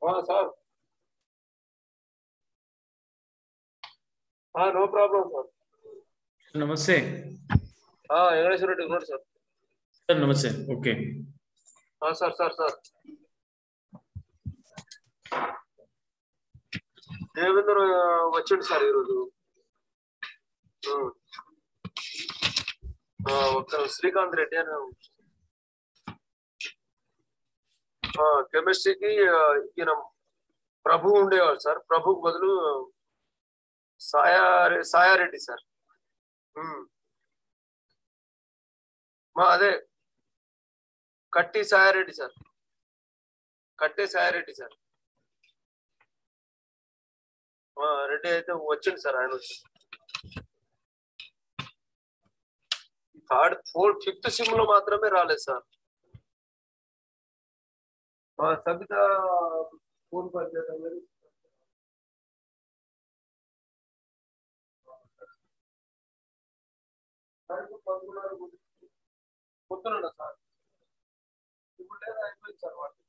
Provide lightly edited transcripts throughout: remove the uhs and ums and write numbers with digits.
Sir. No problem, sir. Namaste. English Reddy, good, sir. Sir, namaste. Okay. Sir. Devendra వచ్చండి sir ఈరోజు. ఒక శ్రీకాంత్ రెడ్డి అని కెమిస్ట్రీకి ఈయన ప్రభు ఉండేవాడు సార్. ప్రభుకు బదులు సాయారెడ్డి సార్. అదే కట్టి సాయారెడ్డి సార్. కట్టే సాయారెడ్డి సార్. రెడ్డి అయితే వచ్చింది సార్. ఆయన వచ్చి ఫిఫ్త్ సిమ్ లో మాత్రమే రాలేదు సార్. సబిత ఫోన్ పనిచేయడం లేదు. పొద్దున సార్ ఇప్పుడు లేదా అయిపోయింది సార్ వాటి.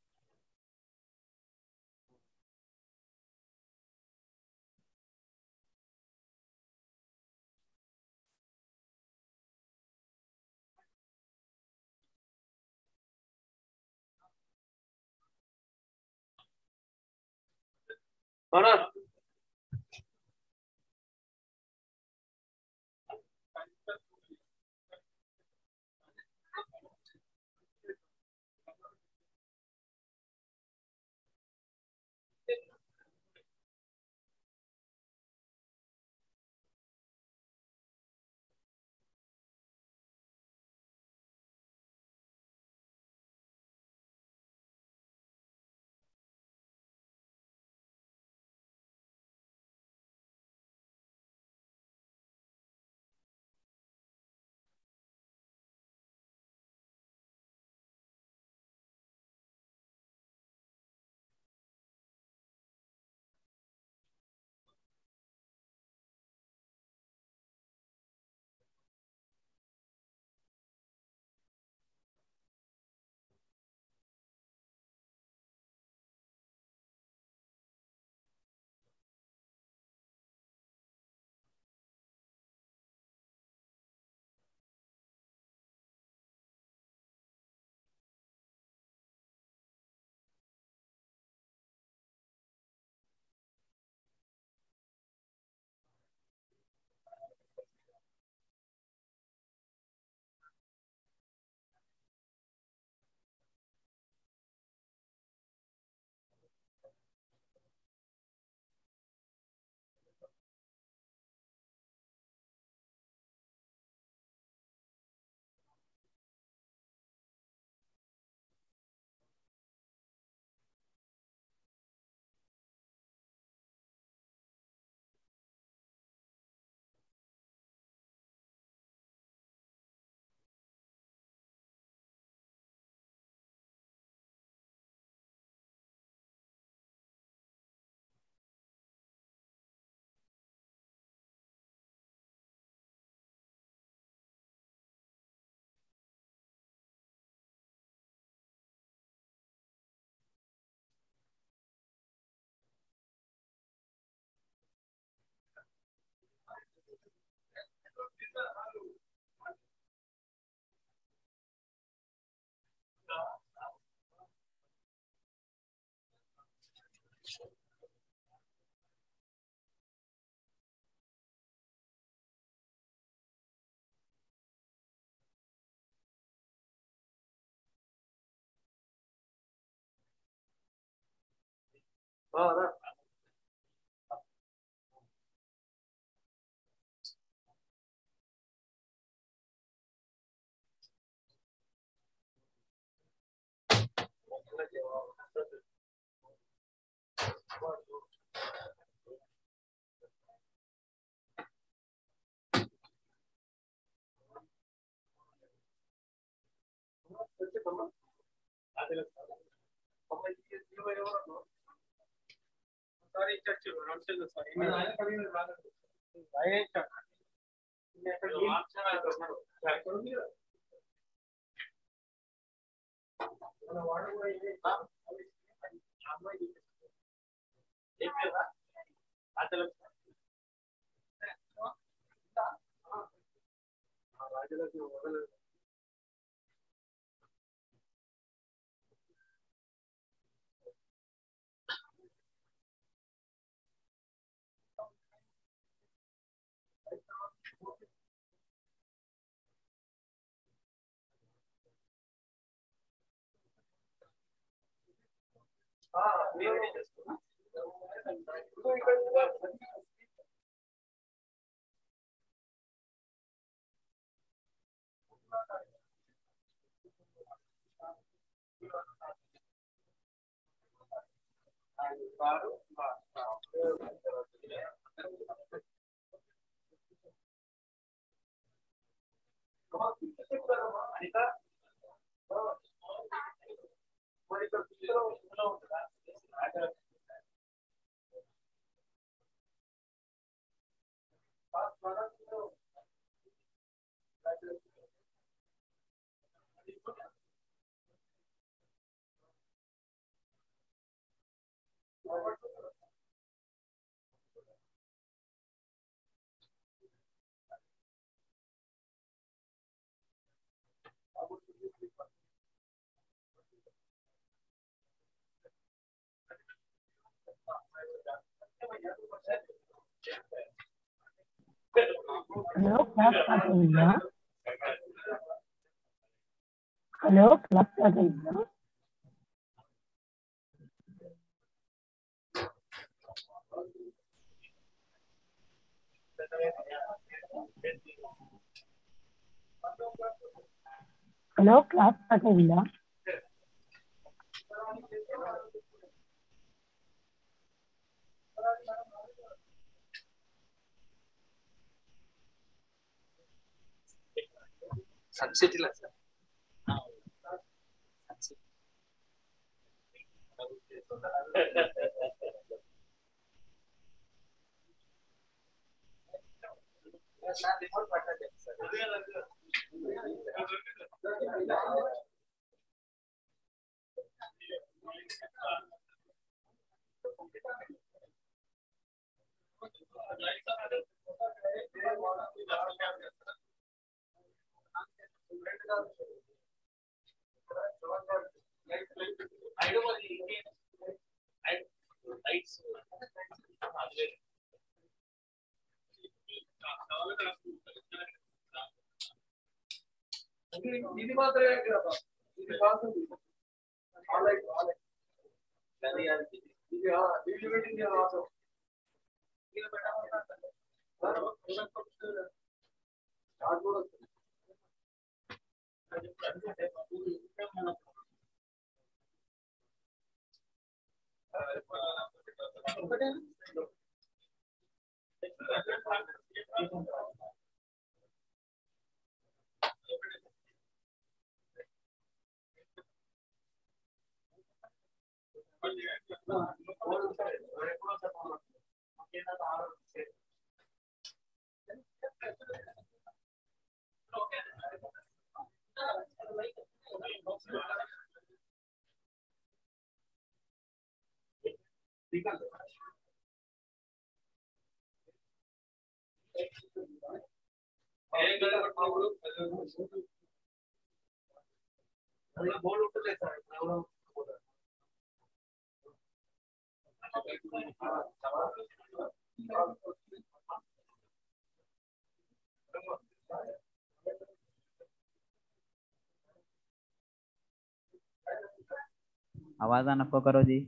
అవునా హలో క్లాస్ స్టార్ట్ అయిందా? హలో క్లాస్ స్టార్ట్ అయిందా? హలో క్లాస్ స్టార్ట్ అయిందా? సన్సిటీలో సార్ ఇది మాత్రమే కదా, ఇది కాదు బోర్డు ఉంటుంది సార్. आवाज आना को करो जी।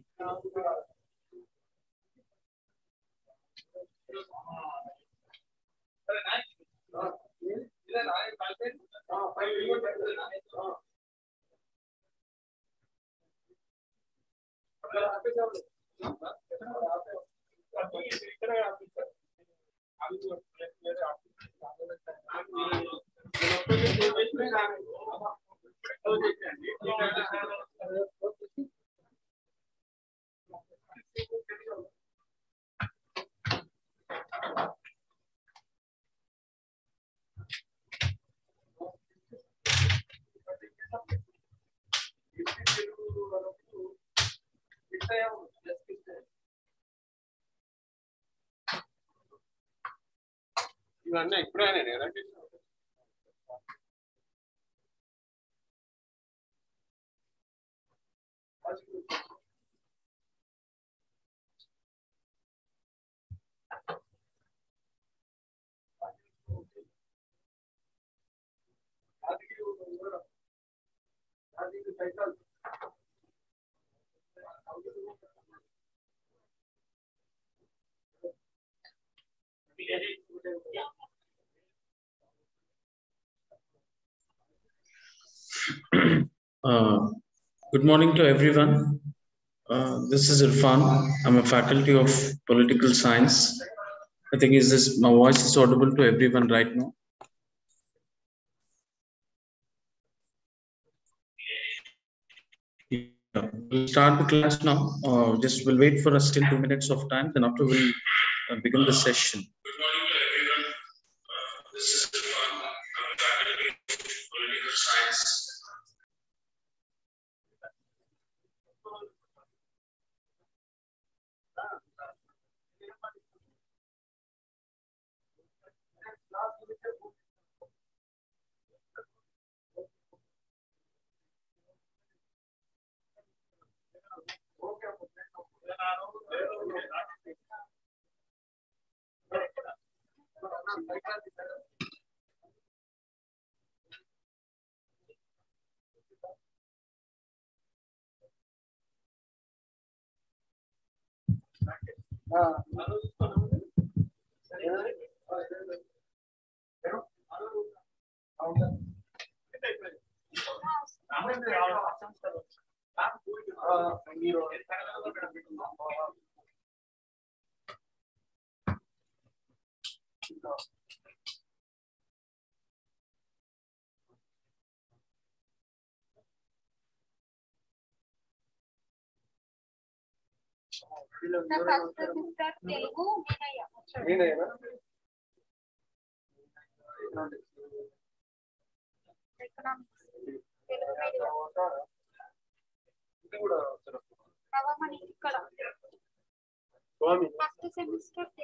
ఇవన్నీ ఎప్పుడైనా Good morning to everyone. This is Irfan. I'm a faculty of political science. I think my voice is audible to everyone right now. Yeah. We'll start the class now. Just we'll wait for still 2 minutes of time. Then after we'll begin the session. Good morning to everyone. This is Irfan. I'm a faculty of political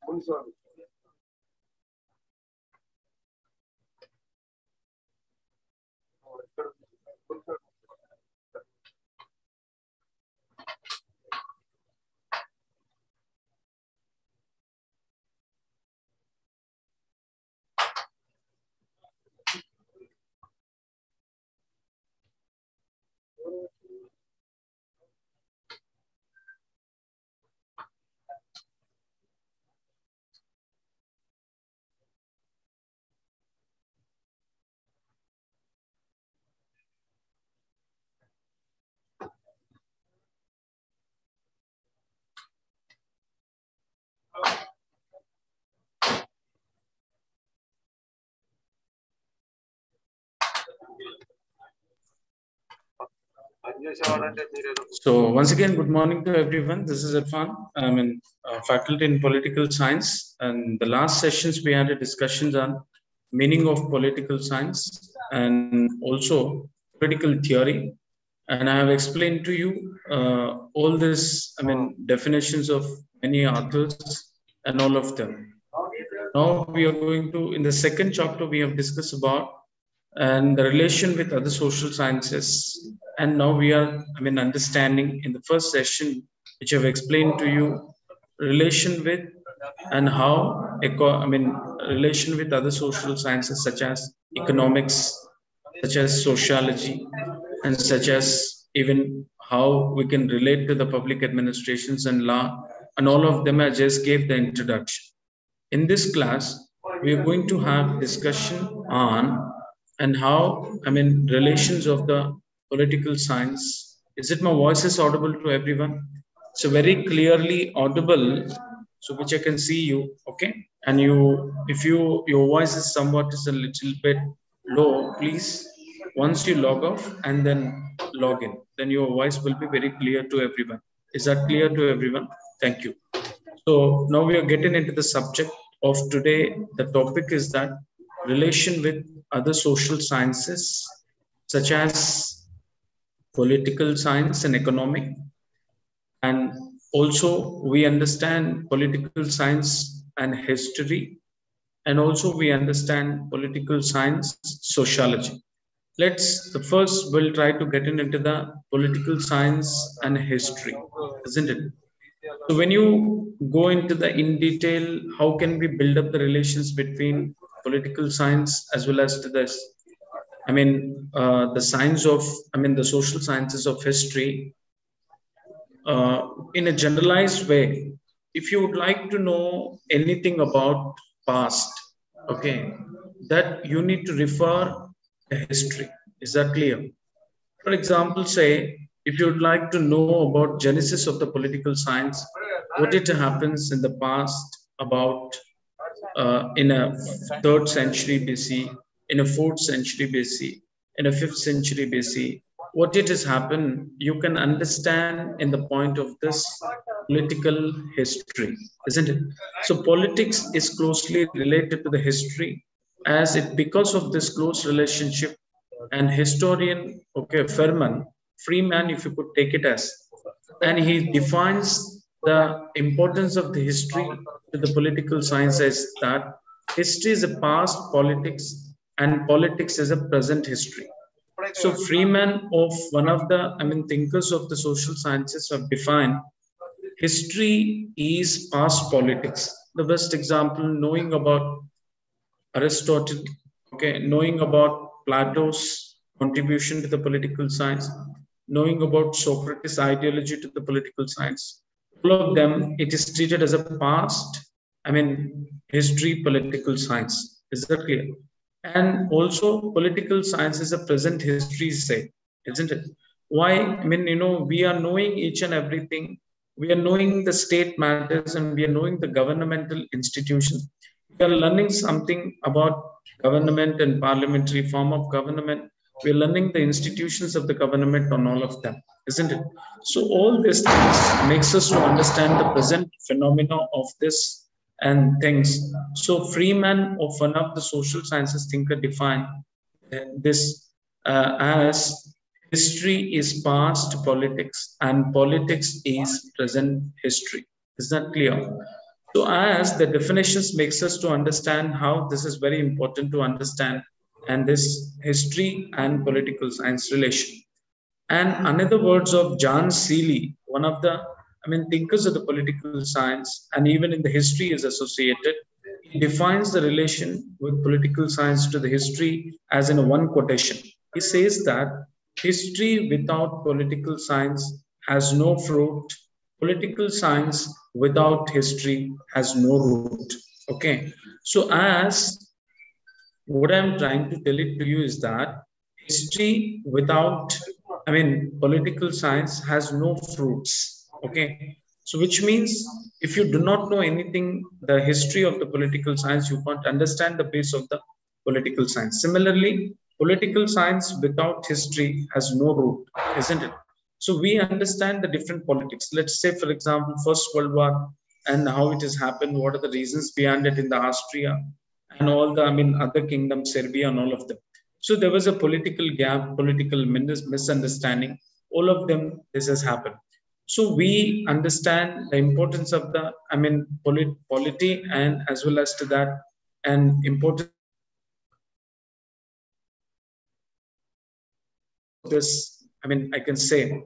science. So once again, good morning to everyone. This is Irfan. I'm in faculty in political science, and the last sessions we had a discussions on meaning of political science and also political theory. And I have explained to you all this, definitions of many authors and all of them. Now we are going to, in the second chapter, we have discussed about and the relation with other social sciences. And now we are, understanding in the first session, which I've explained to you, relation with and how, relation with other social sciences such as economics, such as sociology, and such as even how we can relate to the public administrations and law, and all of them I just gave the introduction. In this class, we are going to have discussion on and how, relations of the political science. Is it my voice is audible to everyone? So very clearly audible, so which I can see you, okay? And if your voice is somewhat is a little bit low, please, once you log off and then log in, then your voice will be very clear to everyone. Is that clear to everyone? Thank you. So now we are getting into the subject of today. The topic is that relation with other social sciences, such as political science and economic. And also we understand political science and history, and also we understand political science, sociology. Let's the first we'll try to get into the political science and history, isn't it? So when you go into the in detail, how can we build up the relations between political science as well as to this? The science of, the social sciences of history, in a generalized way. If you would like to know anything about past, okay, that you need to refer to history. Is that clear? For example, say, if you would like to know about genesis of the political science, what it happens in the past about in a 3rd century BC, in a 4th century BC, in a 5th century BC, what it has happened, you can understand in the point of this political history, isn't it? So politics is closely related to the history, as it because of this close relationship. And historian, okay, Freeman, if you could take it as, and he defines the importance of the history to the political science as that history is a past politics and politics is a present history. So Freeman, of one of the thinkers of the social sciences, have defined history is past politics. The best example, knowing about Aristotle, okay, knowing about Plato's contribution to the political science, knowing about Socrates' ideology to the political science, all of them, it is treated as a past, history, political science. Is that clear? And also, political science is a present history, say, isn't it? Why? We are knowing each and everything. We are knowing the state matters and we are knowing the governmental institutions. We are learning something about government and parliamentary form of government. We are learning the institutions of the government on all of them, isn't it? So all these things makes us to understand the present phenomena of this and things. So Freeman, of one of the social sciences thinker, defined this as history is past politics and politics is present history. Is that clear? So as the definitions makes us to understand how this is very important to understand, and this history and political science relation. And another words of John Seeley, one of the thinkers of the political science, and even in the history is associated. He defines the relation with political science to the history as in a one quotation. He says that history without political science has no fruit. Political science without history has no root. Okay. So as what I'm trying to tell it to you is that history without, political science has no fruits. Okay. So which means if you do not know anything, the history of the political science, you can't understand the base of the political science. Similarly, political science without history has no root, isn't it? So we understand the different politics. Let's say, for example, First World War and how it has happened, what are the reasons behind it in the Austria and all the, other kingdoms, Serbia and all of them. So there was a political gap, political misunderstanding. All of them, this has happened. So we understand the importance of the, polity and as well as to that, and importance of this, I can say,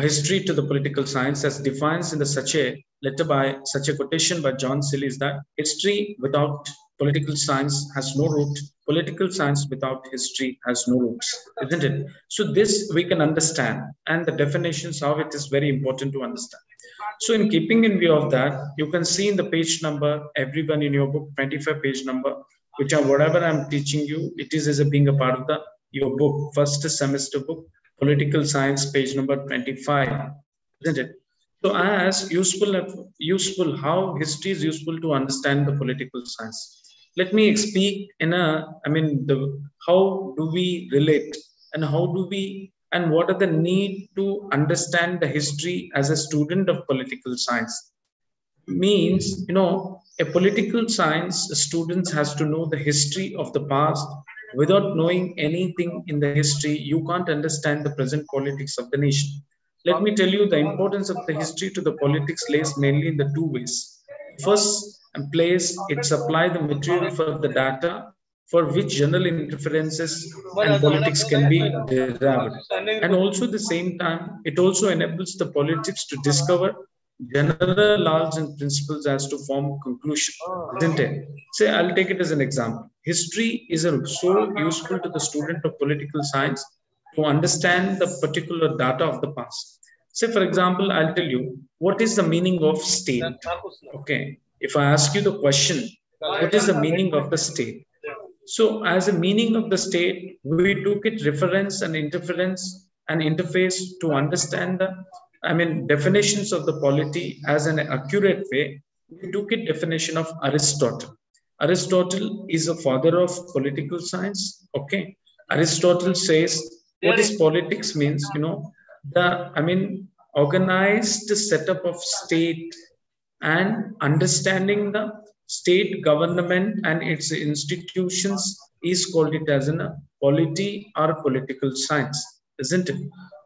history to the political science as defines in the such a letter by such a quotation by John Seeley is that history without political science has no root. Political science without history has no roots, isn't it? So this we can understand, and the definitions how it is very important to understand. So in keeping in view of that, you can see in the page number, everyone in your book, 25 page number, which are whatever I'm teaching you, it is as a being a part of the your book, first semester book, political science, page number 25, isn't it? So as useful, how history is useful to understand the political science. Let me speak in a, how do we relate and how do we, and what are the need to understand the history as a student of political science? means, a political science students has to know the history of the past. Without knowing anything in the history, you can't understand the present politics of the nation. Let me tell you, the importance of the history to the politics lays mainly in the two ways. First place, it supply the material for the data for which general interferences and politics can be derived. And also at the same time, it also enables the politics to discover general laws and principles as to form conclusion, isn't it? Say, I'll take it as an example. History is so useful to the student of political science to understand the particular data of the past. Say, for example, I'll tell you, what is the meaning of state? Okay. If I ask you the question, what is the meaning of the state? So as a meaning of the state, we took it reference and interference and interface to understand the, definitions of the polity as an accurate way. We took it definition of Aristotle. Aristotle is a father of political science. Okay. Aristotle says what is politics means, organized setup of state and understanding the state government and its institutions is called it as a polity or political science, isn't it?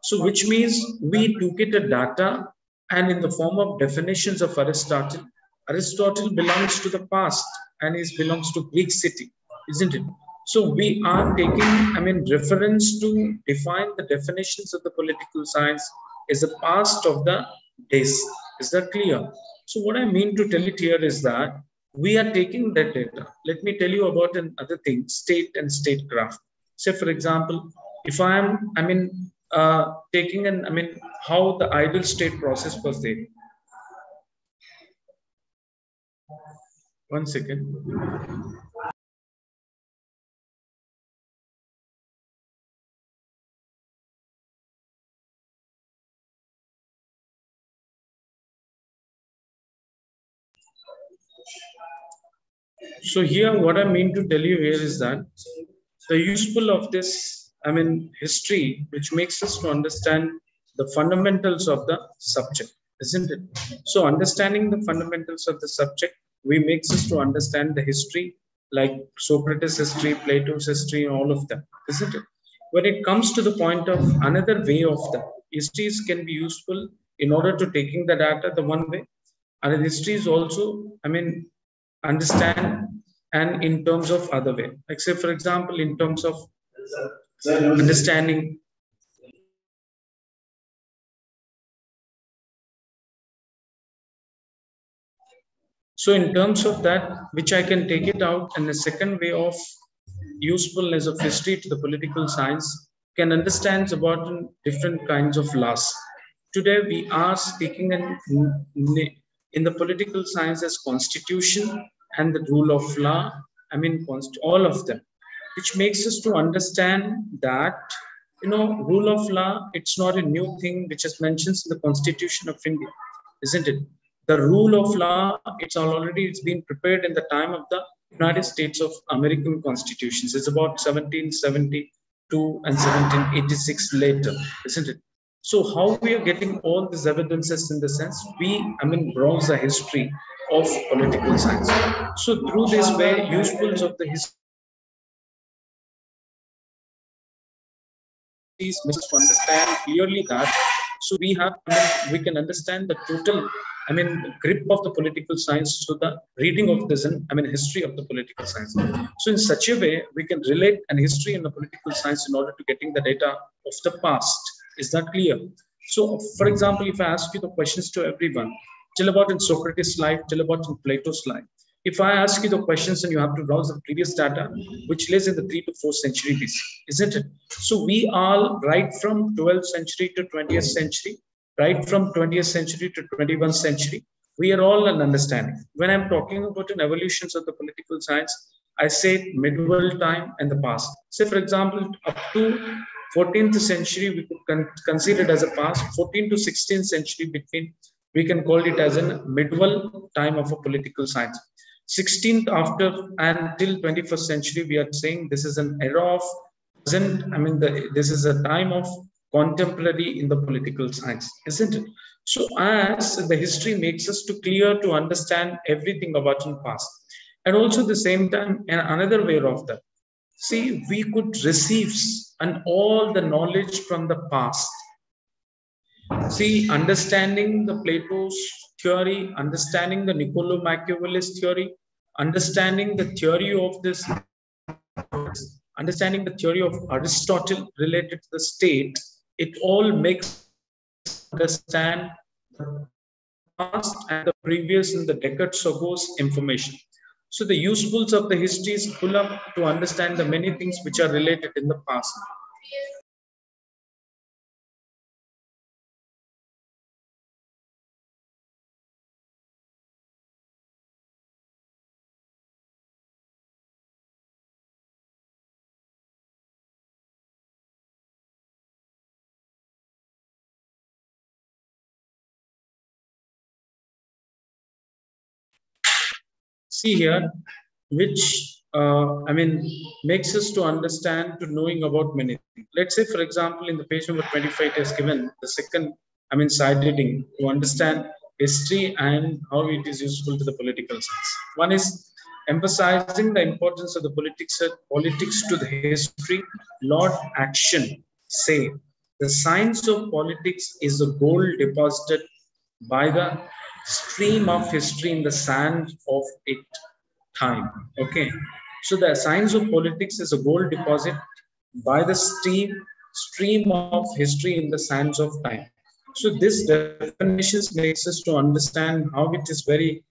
So which means we took it a data and in the form of definitions of Aristotle. Aristotle belongs to the past and it belongs to Greek city, isn't it? So we are taking, reference to define the definitions of the political science is the past of the days. Is that clear? So what I mean to tell it here is that we are taking that data. Let me tell you about another thing, state and statecraft. Say, for example, if taking how the ideal state process was there. One second. So here, what I mean to tell you here is that the useful of this, history, which makes us to understand the fundamentals of the subject, isn't it? So understanding the fundamentals of the subject, we makes us to understand the history, like Socrates' history, Plato's history, and all of them, isn't it? When it comes to the point of another way of the histories can be useful in order to taking the data the one way, and history is also, understand and in terms of other way, like say for example in terms of understanding so in terms of that which I can take it out, and the second way of usefulness of history to the political science can understand about different kinds of laws. Today we are speaking in the political science as constitution and the rule of law, all of them, which makes us to understand that, rule of law, it's not a new thing which is mentioned in the Constitution of India, isn't it? The rule of law, it's been prepared in the time of the United States of American constitutions. It's about 1772 and 1786 later, isn't it? So how we are getting all these evidences in the sense, browse the history of political science. So through this way, usefuls of the history is to understand clearly that, so we have, we can understand the total, grip of the political science to the reading of this, history of the political science. So in such a way, we can relate an history and the political science in order to getting the data of the past. Is that clear? So, for example, if I ask you the questions to everyone, tell about in Socrates' life, tell about in Plato's life. If I ask you the questions and you have to browse the previous data, which lays in the 3 to 4 century BC, isn't it? So we all right from 12th century to 20th century, right from 20th century to 21st century, we are all an understanding. When I'm talking about an evolutions of the political science, I say medieval time and the past. Say, for example, up to 14th century, we could consider it as a past. 14th to 16th century between, we can call it as a medieval time of a political science. 16th after until 21st century, we are saying this is an era of present. This is a time of contemporary in the political science, isn't it? So as the history makes us to clear to understand everything about the past, and also at the same time, and another way of that, see, we could receive and all the knowledge from the past. See, understanding the Plato's theory, understanding the Niccolo Machiavelli's theory, understanding the theory of this, understanding the theory of Aristotle related to the state, it all makes us understand the past and the previous in the decades ago's information. So the usefuls of the history is pull up to understand the many things which are related in the past. See here, which makes us to understand to knowing about many things. Let's say, for example, in the page number 25, it has given the second, side reading to understand history and how it is useful to the political science. One is emphasizing the importance of the politics to the history. Lord Action say the science of politics is a gold deposited by the stream of history in the sand of it time. Okay, so the science of politics is a gold deposit by the stream of history in the sands of time. So this definitions makes us to understand how it is very,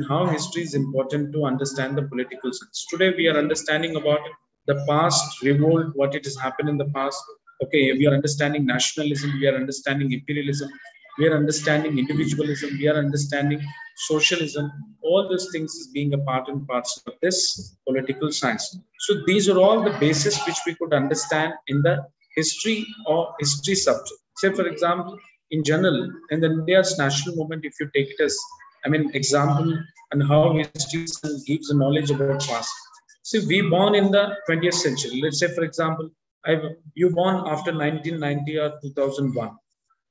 how history is important to understand the political science. Today we are understanding about the past revolt, what it has happened in the past. Okay, we are understanding nationalism, we are understanding imperialism, we are understanding individualism, we are understanding socialism. All those things is being a part and parcel of this political science. So these are all the basis which we could understand in the history or history subject. Say, for example, in general, in the India's national movement, if you take it as, example and how history gives a knowledge about past. See, we born in the 20th century. Let's say, for example, you born after 1990 or 2001.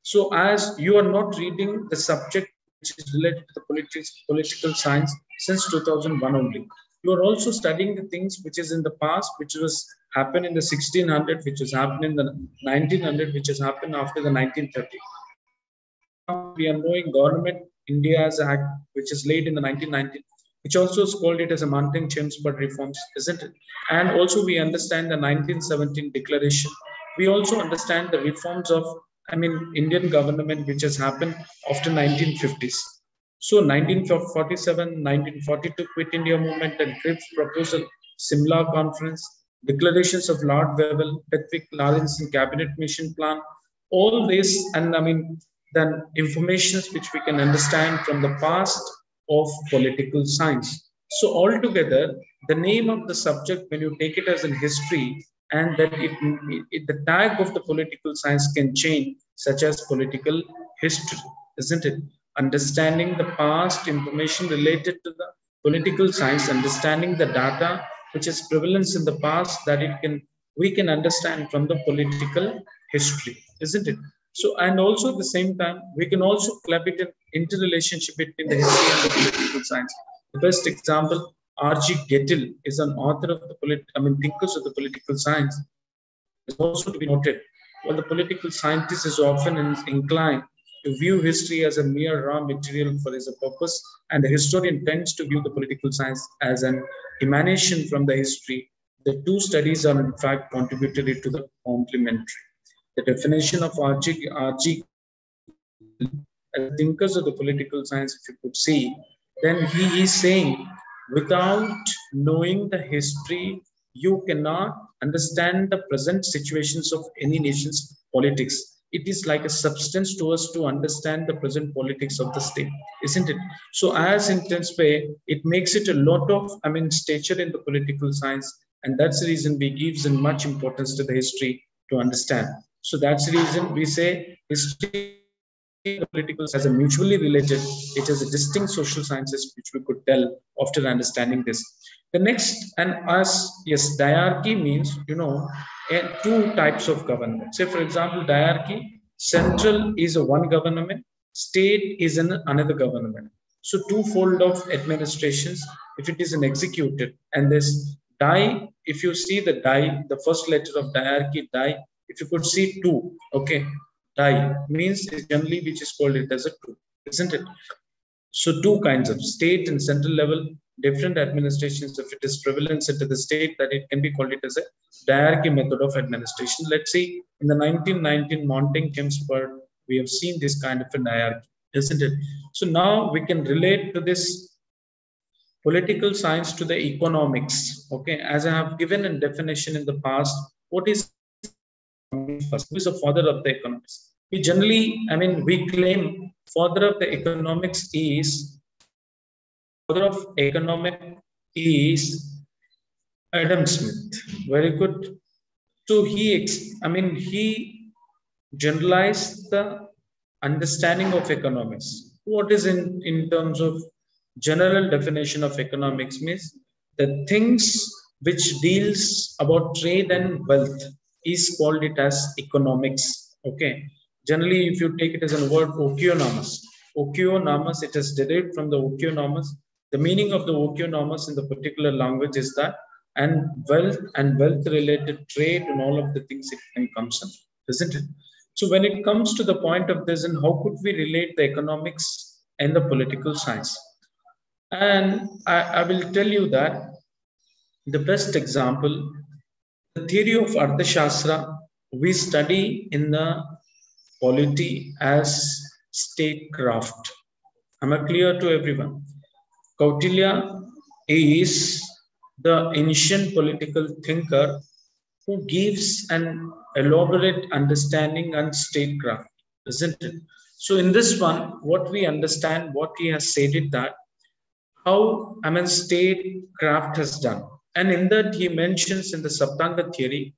So as you are not reading the subject which is related to the political science since 2001 only, you are also studying the things which is in the past, which was happened in the 1600, which has happened in the 1900, which has happened after the 1930. We are knowing Government India's Act, which is late in the 1990s, which also is called it as a Mountain Chelmsford reforms, isn't it? And also we understand the 1917 declaration. We also understand the reforms of, Indian government, which has happened after 1950s. So 1947, 1942 Quit India Movement and Cripps proposal, Simla Conference, declarations of Lord Wavell, Petrick, Lawrence and Cabinet Mission Plan, all this, and then informations which we can understand from the past of political science. So altogether, the name of the subject, when you take it as in history, and that the tag of the political science can change, such as political history, isn't it? Understanding the past information related to the political science, understanding the data which is prevalence in the past, that we can understand from the political history, isn't it? So, and also at the same time, we can also club it an interrelationship between the history and the political science. The best example, R.G. Gettill is an author of the thinkers of the political science. Is also to be noted. While the political scientist is often inclined to view history as a mere raw material for his purpose, and the historian tends to view the political science as an emanation from the history, the two studies are in fact contributory to the complementary. The definition of R.G. as thinkers of the political science, if you could see, then he is saying, without knowing the history, you cannot understand the present situations of any nation's politics. It is like a substance to us to understand the present politics of the state, isn't it? So as intense way, it makes it a lot of, stature in the political science. And that's the reason we gives in much importance to the history to understand. So that's the reason we say history and political science are mutually related. It is a distinct social sciences which we could tell after understanding this. The next, and as yes, diarchy means, two types of government. Say, for example, diarchy, central is a one government, state is another government. So twofold of administrations, if it is an executed, and this die, if you see the die, the first letter of diarchy, die, if you could see two, okay, die means generally which is called it as a two, isn't it? So two kinds of state and central level, different administrations. If it is prevalence into the state, that it can be called it as a diarchy method of administration. Let's see, in the 1919 Mountain Kempsburg, we have seen this kind of a diarchy, isn't it? So now we can relate to this political science to the economics. Okay, as I have given a definition in the past, what is first? Who is the father of the economics? We generally, we claim father of the economics is is Adam Smith. Very good. So he generalized the understanding of economics. What is in terms of general definition of economics means the things which deals about trade and wealth is called it as economics. Okay. Generally, if you take it as a word okeonomos, it is derived from the okeonomos. The meaning of the okeonomos in the particular language is that and wealth related trade and all of the things it can comes in, isn't it? So when it comes to the point of this, and how could we relate the economics and the political science? And I will tell you that the best example, the theory of Arthashastra, we study in the polity as statecraft. Am I clear to everyone? Kautilya is the ancient political thinker who gives an elaborate understanding on statecraft, isn't it? So in this one, what we understand, what he has said it that how statecraft has done. And in that he mentions in the Saptanga theory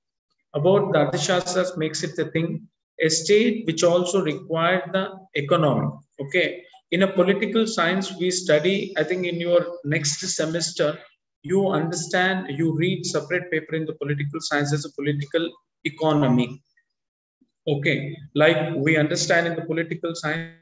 about the Arthashastras makes it the thing, a state which also required the economy. Okay. In a political science, we study, I think in your next semester, you understand, you read separate paper in the political science as a political economy. Okay. Like we understand in the political science,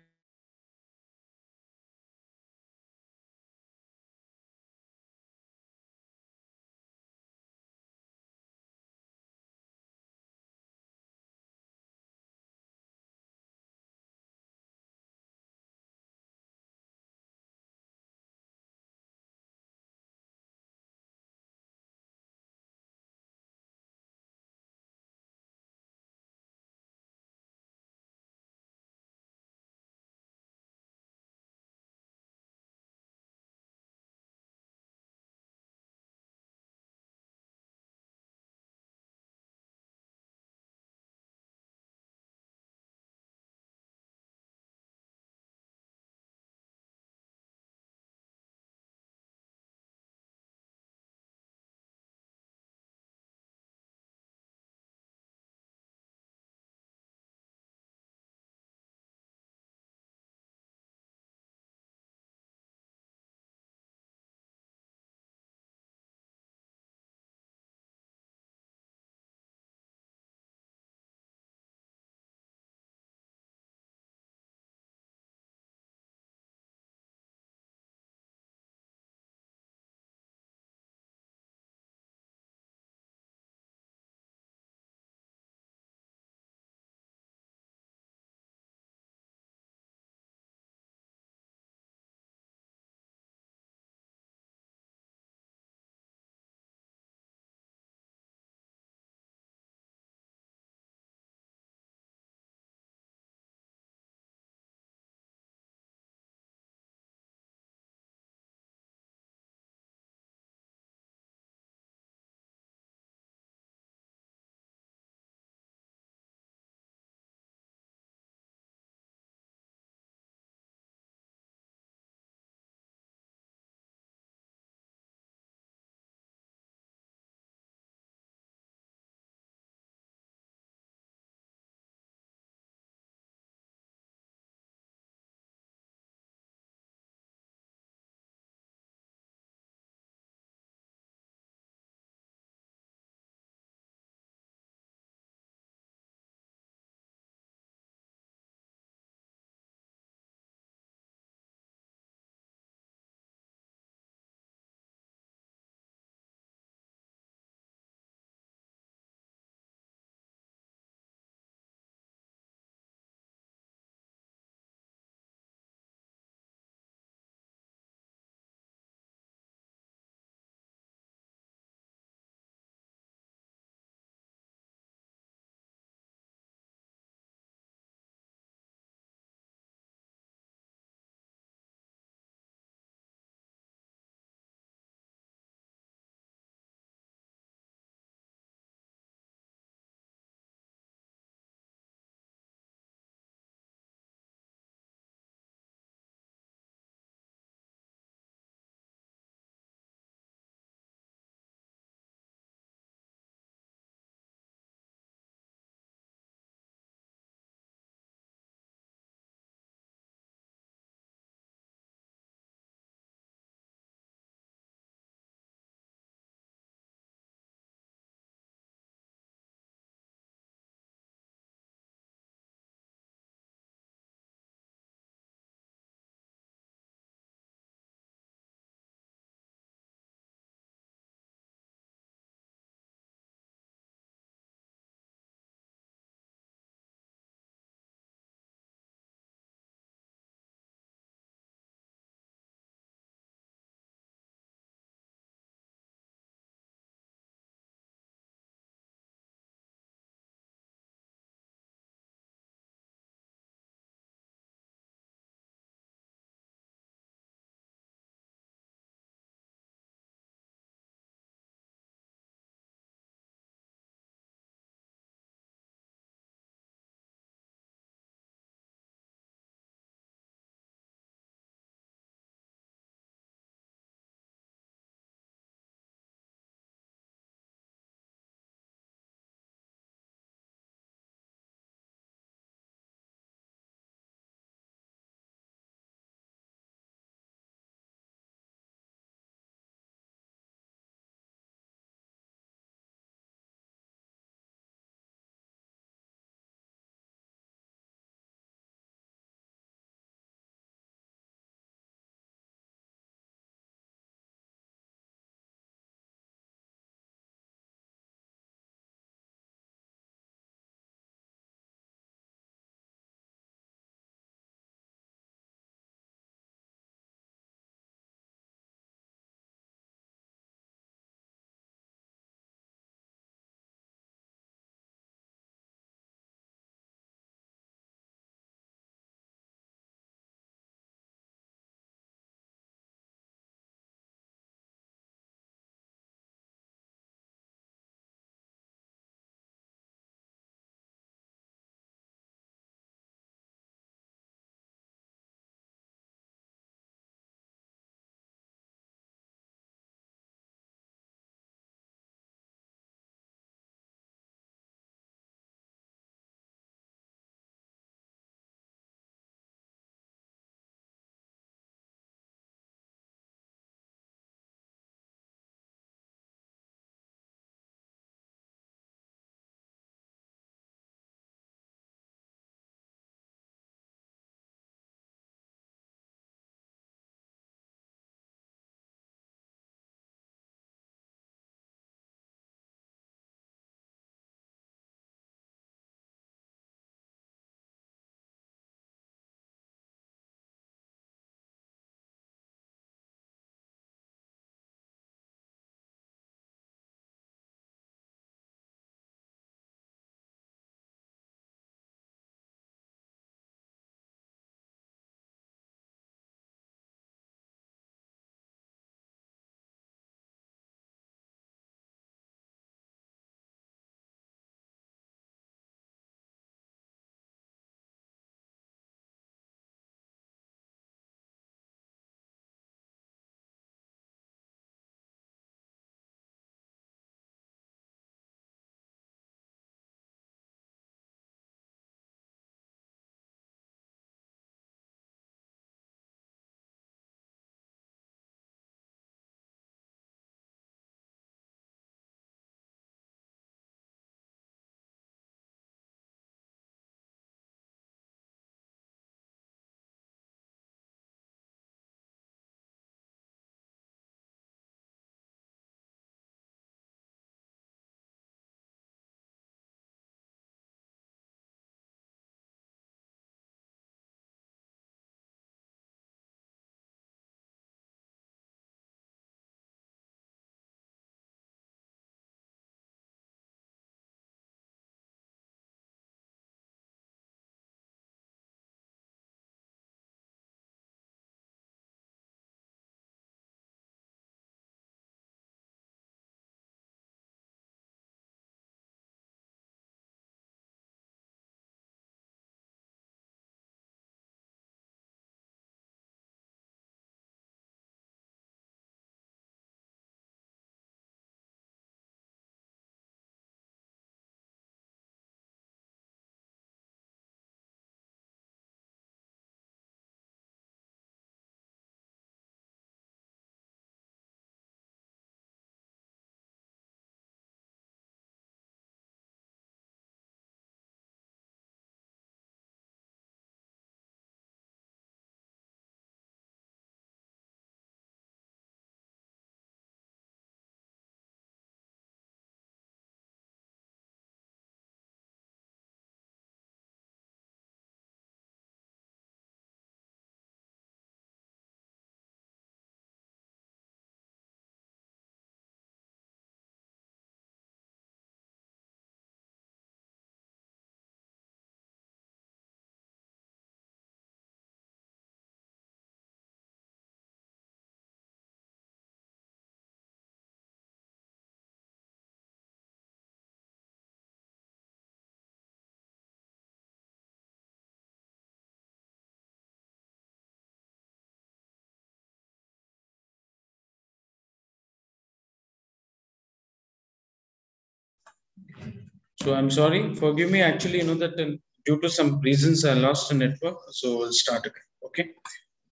So I'm sorry, forgive me. Actually, that due to some reasons I lost the network. So we'll start again. Okay.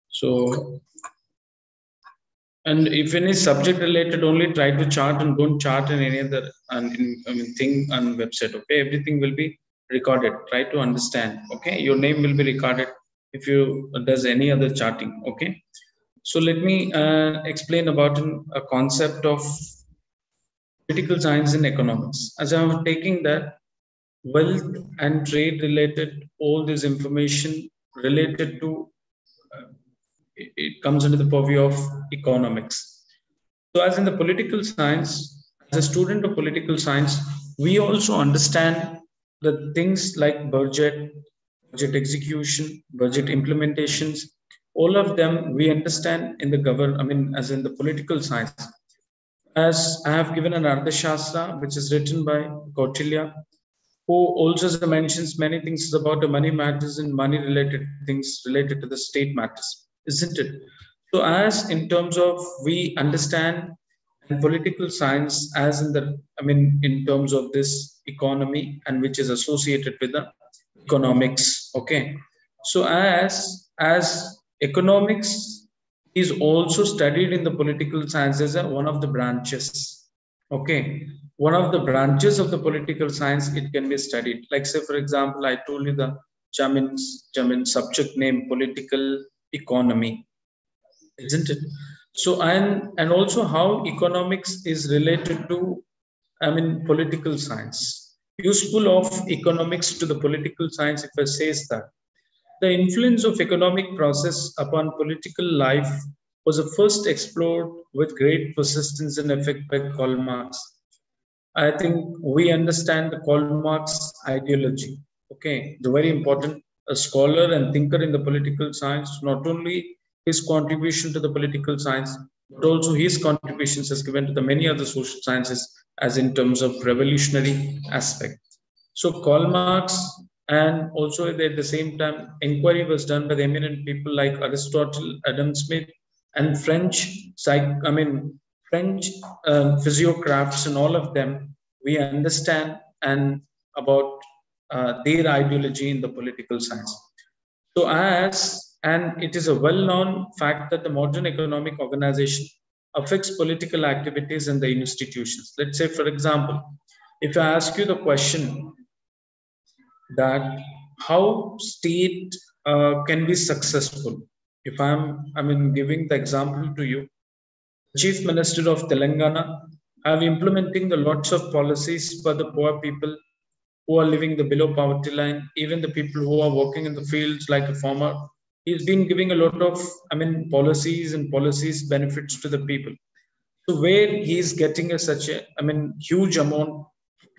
So, and if any subject related, only try to chart and don't chart in any other thing on website. Okay, everything will be recorded. Try to understand. Okay, your name will be recorded if you does any other charting. Okay. So let me explain about a concept of political science in economics. As I am taking that wealth and trade related, all this information related to it comes under the purview of economics. So, as in the political science, as a student of political science, we also understand the things like budget execution, budget implementations. All of them we understand in the as in the political science. As I have given an Arthashastra, which is written by Kautilya, who also mentions many things about the money matters and money related things related to the state matters, isn't it? So, as in terms of we understand political science as in in terms of this economy and which is associated with the economics. Okay. So, as economics is also studied in the political science as one of the branches. Okay, one of the branches of the political science, it can be studied. Like say, for example, I told you the German subject name political economy, isn't it? So and also how economics is related to political science. Useful of economics to the political science, if I says that the influence of economic process upon political life was first explored with great persistence and effect by Karl Marx. I think we understand the Karl Marx ideology. Okay, the very important scholar and thinker in the political science. Not only his contribution to the political science, but also his contributions has given to the many other social sciences, as in terms of revolutionary aspect. So Karl Marx, and also at the same time, inquiry was done by the eminent people like Aristotle, Adam Smith, and French physiocrats, and all of them. We understand and about their ideology in the political science. So and it is a well-known fact that the modern economic organization affects political activities and the institutions. Let's say, for example, if I ask you the question that how state can be successful, if I'm giving the example to you, the Chief Minister of Telangana have implementing the lots of policies for the poor people who are living the below poverty line, even the people who are working in the fields like a farmer. He's been giving a lot of policies benefits to the people. So where he's getting such a huge amount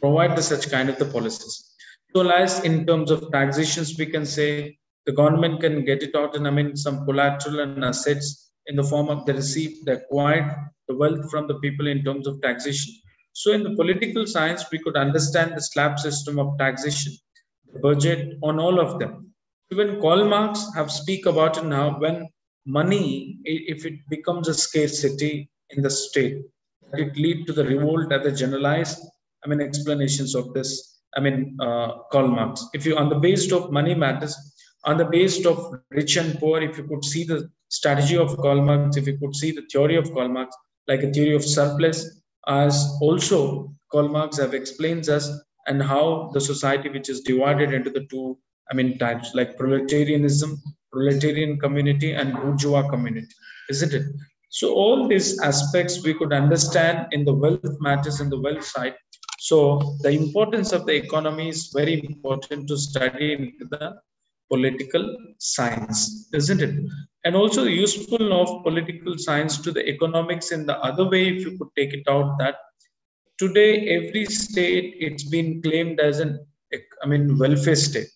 provide such kind of the policies. So as in terms of taxations, we can say the government can get it out and some collateral and assets in the form of the receipt, the acquired the wealth from the people in terms of taxation. So in the political science, we could understand the slab system of taxation, the budget on all of them. Even Karl Marx have speak about it now when money, if it becomes a scarcity in the state, it lead to the revolt at the generalized, explanations of this, Karl Marx. If you on the basis of money matters, on the basis of rich and poor, if you could see the strategy of Karl Marx, if you could see the theory of Karl Marx, like a theory of surplus, as also Karl Marx have explains us, and how the society which is divided into the two types, like proletarian community and bourgeois community, isn't it? So all these aspects we could understand in the wealth matters in the wealth side. So the importance of the economy is very important to study into the political science, isn't it? And also useful of political science to the economics in the other way, if you could take it out, that today every state it's been claimed as an welfare state.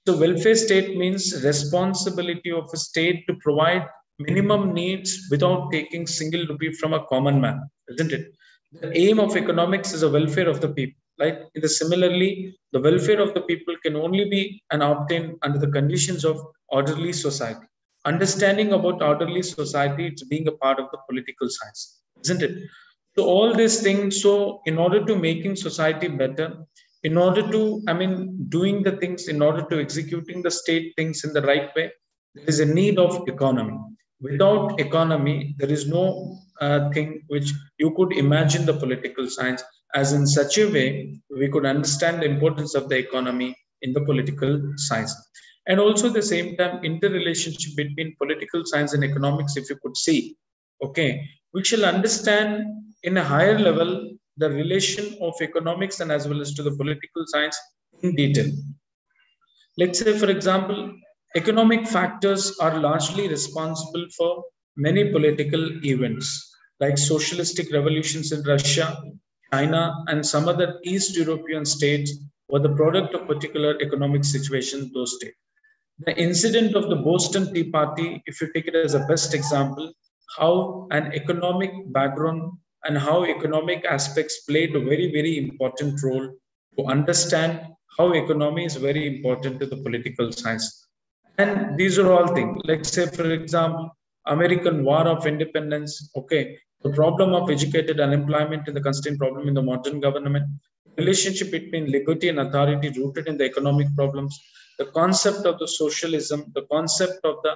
So welfare state means responsibility of a state to provide minimum needs without taking single rupee from a common man, isn't it? The aim of economics is the welfare of the people. Like similarly, the welfare of the people can only be obtained under the conditions of orderly society. Understanding about orderly society, it's being a part of the political science, isn't it? So all these things, so in order to making society better, in order to, doing the things, in order to executing the state things in the right way, there is a need of economy. Without economy, there is no thing which you could imagine the political science as in such a way we could understand the importance of the economy in the political science. And also at the same time, interrelationship between political science and economics, if you could see, okay, we shall understand in a higher level the relation of economics and as well as to the political science in detail. Let's say, for example, economic factors are largely responsible for many political events like socialistic revolutions in Russia, China, and some other East European states were the product of particular economic situation in those states. The incident of the Boston Tea Party, if you take it as a best example, how an economic background and how economic aspects played a very, very important role to understand how economy is very important to the political science. And these are all things. Like say, for example, American War of Independence, okay, the problem of educated unemployment is the constant problem in the modern government, relationship between liberty and authority rooted in the economic problems, the concept of the socialism, the concept of the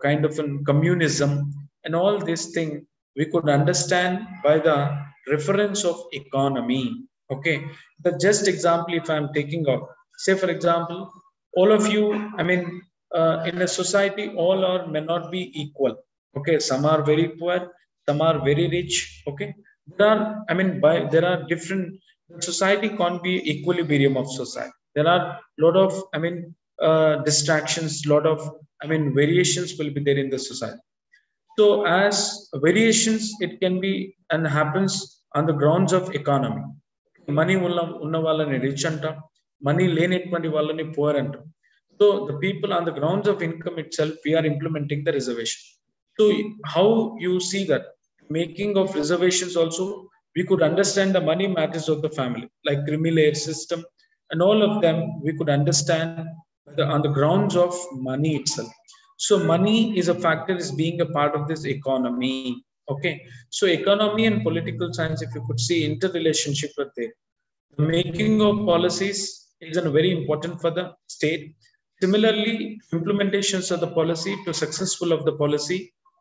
kind of an communism, and all these things we could understand by the reference of economy. Okay, the just example if I'm taking of, say for example, all of you, in a society, all are may not be equal. Okay, some are very poor, some are very rich. Okay, there are, there are different. Society can't be equilibrium of society. There are lot of, distractions, lot of, variations will be there in the society. So as variations, it can be and happens on the grounds of economy. Money ఉన్న వాళ్ళని rich అంటాం, money లేనటువంటి వాళ్ళని poor అంటాం. So the people on the grounds of income itself, we are implementing the reservation. So how you see that making of reservations also, we could understand the money matters of the family, like creamy layer system, and all of them we could understand on the grounds of money itself. So money is a factor, is being a part of this economy. Okay, so economy and political science, if you could see interrelationship with there. The making of policies is very important for the state. Similarly, implementations of the policy to successful of the policy,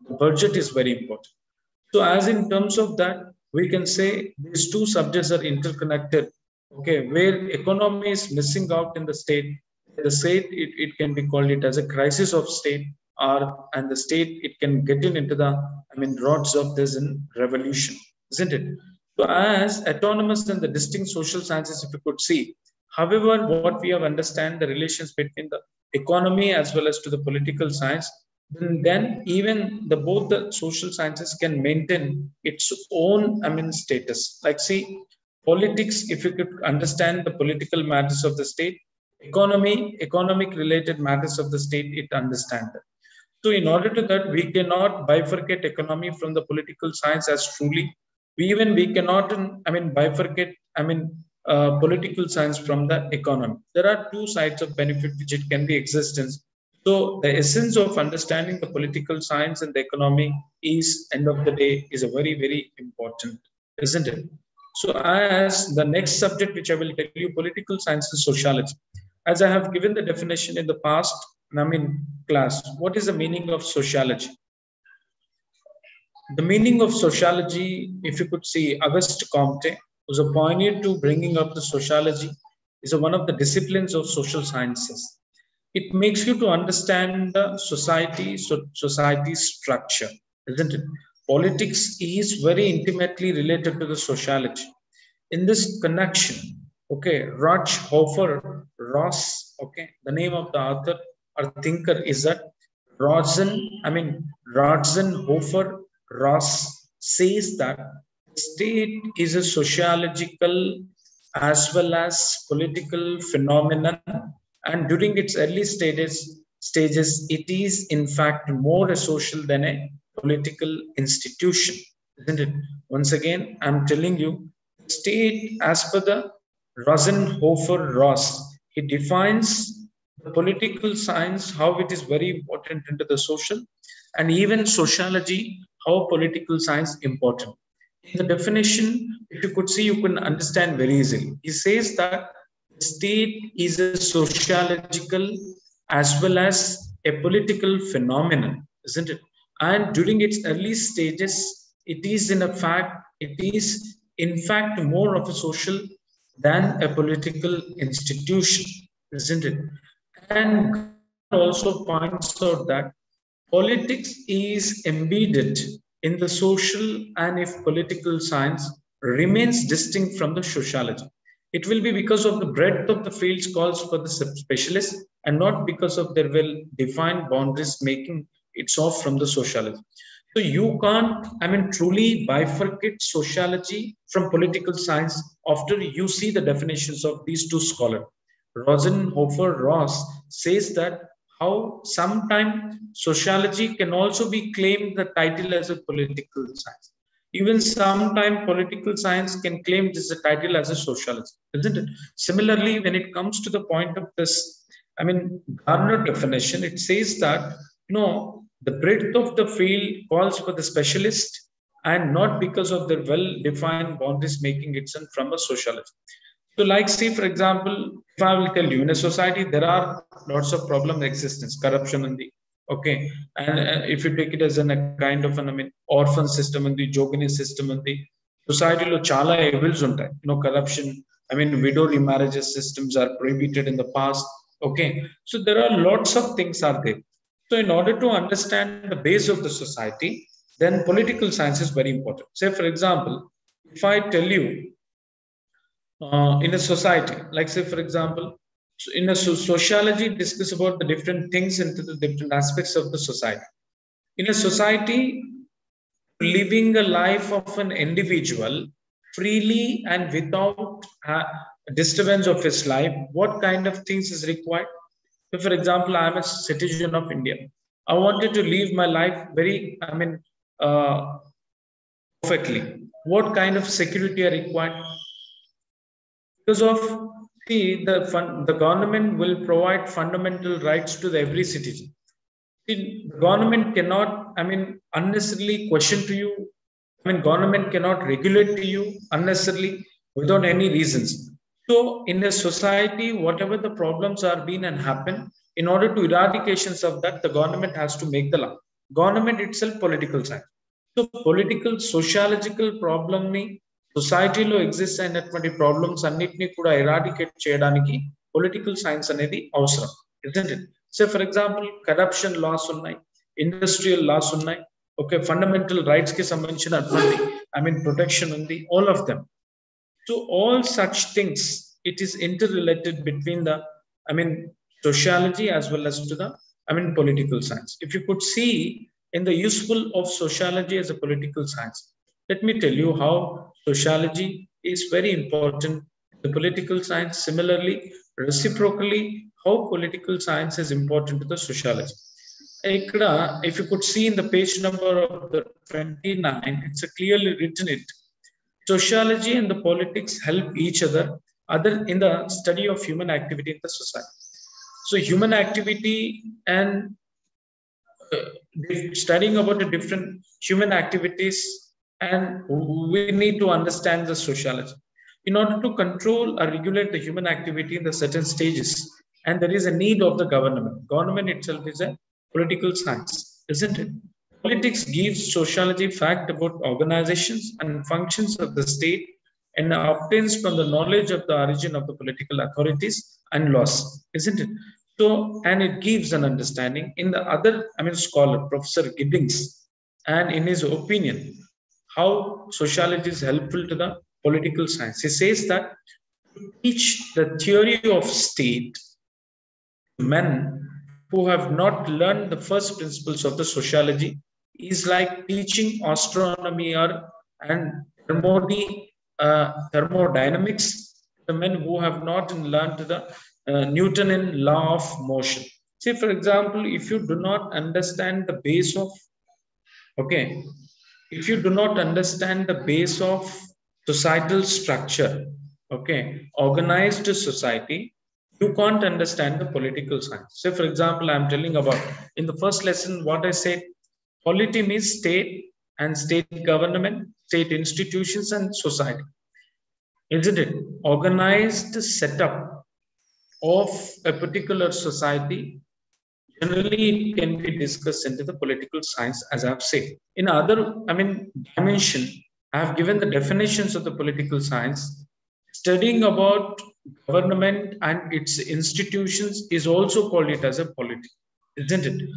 the budget is very important. So as in terms of that, we can say these two subjects are interconnected. Okay, where economy is missing out in the state, it can be called it as a crisis of state, or and the state it can get into the rods of this in revolution, isn't it? So as autonomous and the distinct social sciences, if you could see, however, what we have understand the relations between the economy as well as to the political science, then even the both the social sciences can maintain its own status. Like see, politics, if you could understand the political matters of the state, economic related matters of the state, it understand that. So in order to that, we cannot bifurcate economy from the political science as truly. We cannot bifurcate political science from the economy. There are two sides of benefit which it can be existence. So the essence of understanding the political science and the economy is, end of the day, is a very, very important, isn't it? So as the next subject which I will tell you, political science and sociology. As I have given the definition in the past class, what is the meaning of sociology? The meaning of sociology, if you could see, Auguste Comte was a pioneer to bringing up the sociology, is one of the disciplines of social sciences. It makes you to understand the society structure, isn't it? Politics is very intimately related to the sociology. In this connection, okay, Ross, okay, the name of the author or thinker is that Rodzenhofer Ross says that state is a sociological as well as political phenomenon, and during its early stages, it is in fact more a social than a political institution, isn't it? Once again, I'm telling you, state as per the Rosenhofer Ross, he defines the political science, how it is very important into the social, and even sociology, how political science important. In the definition, if you could see, you can understand very easily. He says that the state is a sociological as well as a political phenomenon, isn't it? And during its early stages, it is in fact more of a social than a political institution, isn't it? And also points out that politics is embedded in the social, and if political science remains distinct from the sociology, it will be because of the breadth of the fields calls for the specialists and not because of their well defined boundaries making it off from the sociology. So you can't, truly bifurcate sociology from political science after you see the definitions of these two scholars. Rosenhofer Ross says that how sometimes sociology can also be claimed the title as a political science. Even sometimes political science can claim this a title as a sociology, isn't it? Similarly, when it comes to the point of this, Garner definition, it says that the breadth of the field calls for the specialist and not because of their well-defined boundaries making itself from a sociology. So, like, say, for example, if I will tell you, in a society, there are lots of problem existence, corruption in the, okay. And if you take it as a kind of orphan system in the jogini system in the society, lo chala evils untai, corruption. Widow remarriages systems are prohibited in the past. Okay. So there are lots of things are there. So in order to understand the base of the society, then political science is very important. Say, for example, if I tell you, in a society, like say for example, in a sociology discuss about the different things into the different aspects of the society. In a society, living a life of an individual freely and without disturbance of his life, what kind of things is required? So for example, I am a citizen of India. I wanted to live my life very perfectly. What kind of security are required? Because of the government will provide fundamental rights to every citizen. See, the government cannot, unnecessarily question to you. Government cannot regulate to you unnecessarily without any reasons. So, in a society, whatever the problems are being and happen, in order to eradications of that, the government has to make the law. Government itself, political science. So, political, sociological problem ni సొసైటీలో exist అయినటువంటి problems అన్నిటినీ కూడా eradicate చేయడానికి political science అనేది అవసరం, isn't it? So for example corruption laws ఉన్నాయి, industrial laws ఉన్నాయి, okay, fundamental rights కి సంబంధించినటువంటి ప్రొటెక్షన్ ఉంది, all of them. So all such things it is interrelated between the sociology as well as to the political science. If you could see in the useful of sociology as a political science, let me tell you how sociology is very important in the political science. Similarly, reciprocally, how political science is important to the sociology. If you could see in the page number of the 29, it's clearly written it. Sociology and the politics help each other in the study of human activity in the society. So human activity and studying about the different human activities, and we need to understand the sociology in order to control or regulate the human activity in the certain stages. And there is a need of the government. Government itself is a political science, isn't it? Politics gives sociology fact about organizations and functions of the state and obtains from the knowledge of the origin of the political authorities and laws, isn't it? So, and it gives an understanding in the other, scholar, Professor Giddings, and in his opinion, how sociology is helpful to the political science. He says that to teach the theory of state to men who have not learned the first principles of the sociology is like teaching astronomy and thermodynamics to the men who have not learned the Newtonian law of motion. Say, for example, if you do not understand the base of, if you do not understand the base of societal structure, organized society, you can't understand the political science. Say, for example, I'm telling about in the first lesson what I said, polity means state and state government, state institutions, and society. Isn't it? Organized setup of a particular society, generally it can be discussed into the political science, as I've said. In other, dimension, I have given the definitions of the political science. Studying about government and its institutions is also called it as a polity, isn't it?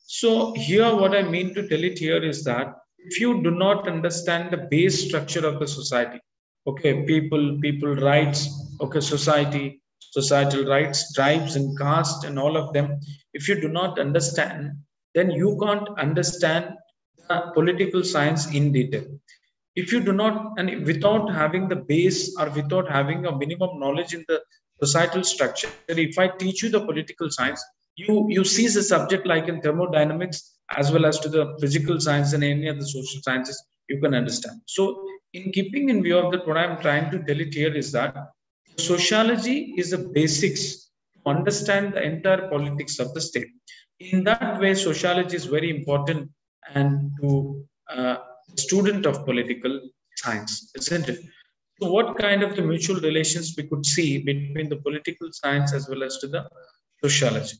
So here, what I mean to tell it here is that if you do not understand the base structure of the society, okay, people rights, okay, societal rights, tribes and caste and all of them, if you do not understand, then you can't understand the political science in detail. If you do not, and without having the base or without having a minimum knowledge in the societal structure, if I teach you the political science, you see the subject like in thermodynamics as well as to the physical science and any other social sciences, you can understand. So in keeping in view of that, what I'm trying to tell it here is that sociology is the basics to understand the entire politics of the state. In that way, sociology is very important and to student of political science, isn't it? So what kind of the mutual relations we could see between the political science as well as to the sociology?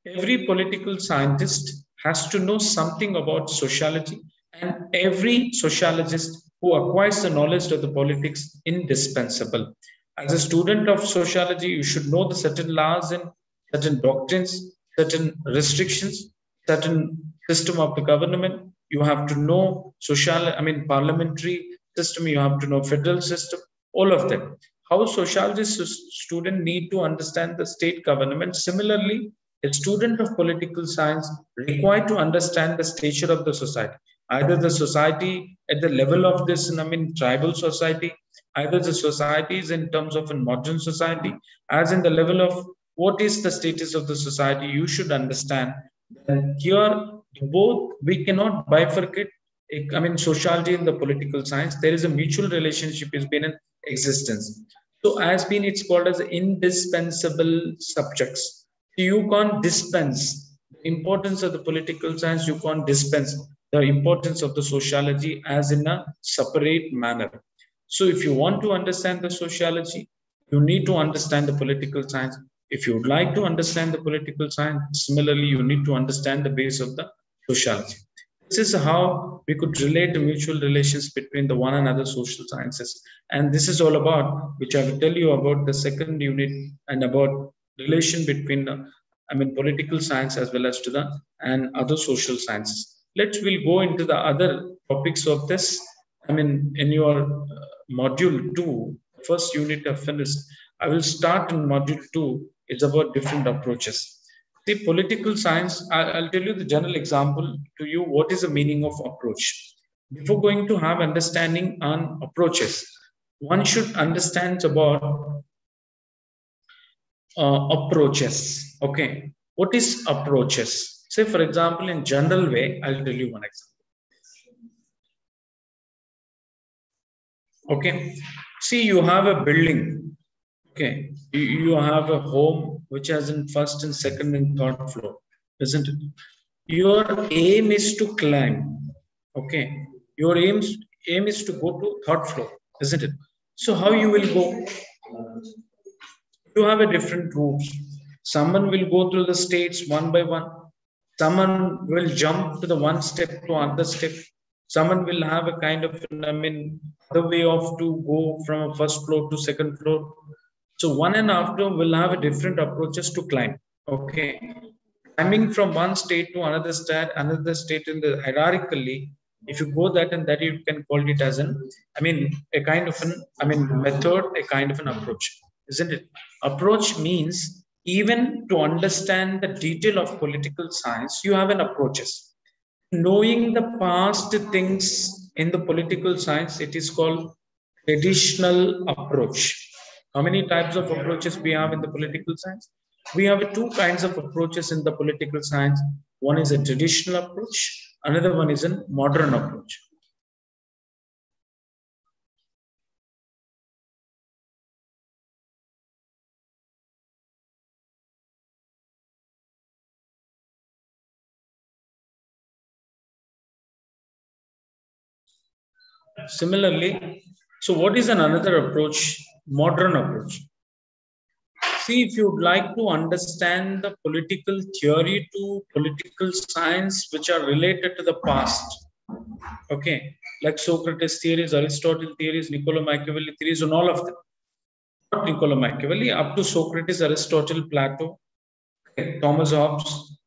Every political scientist has to know something about sociology, and every sociologist who acquires the knowledge of the politics indispensable. As a student of sociology, you should know the certain laws and certain doctrines, certain restrictions, certain system of the government. You have to know parliamentary system. You have to know federal system. All of them. How sociologist student need to understand the state government. Similarly, a student of political science required to understand the stature of the society, either the society at the level of this, tribal society, either the societies in terms of a modern society, as in the level of what is the status of the society, you should understand. And here, both we cannot bifurcate. Sociology and the political science. There is a mutual relationship has been in existence. So, as been it's called as indispensable subjects. You can't dispense the importance of the political science. You can't dispense the importance of the sociology as in a separate manner. So if you want to understand the sociology, you need to understand the political science. If you would like to understand the political science, similarly, you need to understand the base of the sociology. This is how we could relate the mutual relations between the one and other social sciences. And this is all about, which I will tell you about the second unit and about relation between political science as well as to the and other social sciences. We'll go into the other topics of this. In your module 2, first unit of finished. I will start in module 2. It's about different approaches. See, political science, I'll tell you the general example to you. What is the meaning of approach? Before going to have understanding on approaches, one should understand about approaches. Okay, what is approaches? Say, for example, in general way, I'll tell you one example. Okay, see, you have a building. Okay, you have a home which has in first and second and third floor, isn't it? Your aim is to climb. Okay, your aim is to go to third floor, isn't it? So how you will go? You have a different routes. Someone will go through the states one by one. Someone will jump to the one step to another step. Someone will have a kind of, the way of to go from a first floor to second floor. So one and after will have a different approaches to climb. Okay, climbing from one state to another state in the hierarchically. If you go that and that, you can call it as a kind of method, a kind of an approach, isn't it? Approach means even to understand the detail of political science, you have an approaches. Knowing the past things in the political science, it is called traditional approach. How many types of approaches we have in the political science? We have two kinds of approaches in the political science. One is a traditional approach, another one is a modern approach. Similarly, so what is another approach? Modern approach. See, if you'd like to understand the political theory to political science which are related to the past, okay, like Socrates theories, Aristotle theories, Niccolo Machiavelli theories, and all of them. Not Niccolo Machiavelli, up to Socrates, Aristotle, Plato, okay, Thomas Hobbes,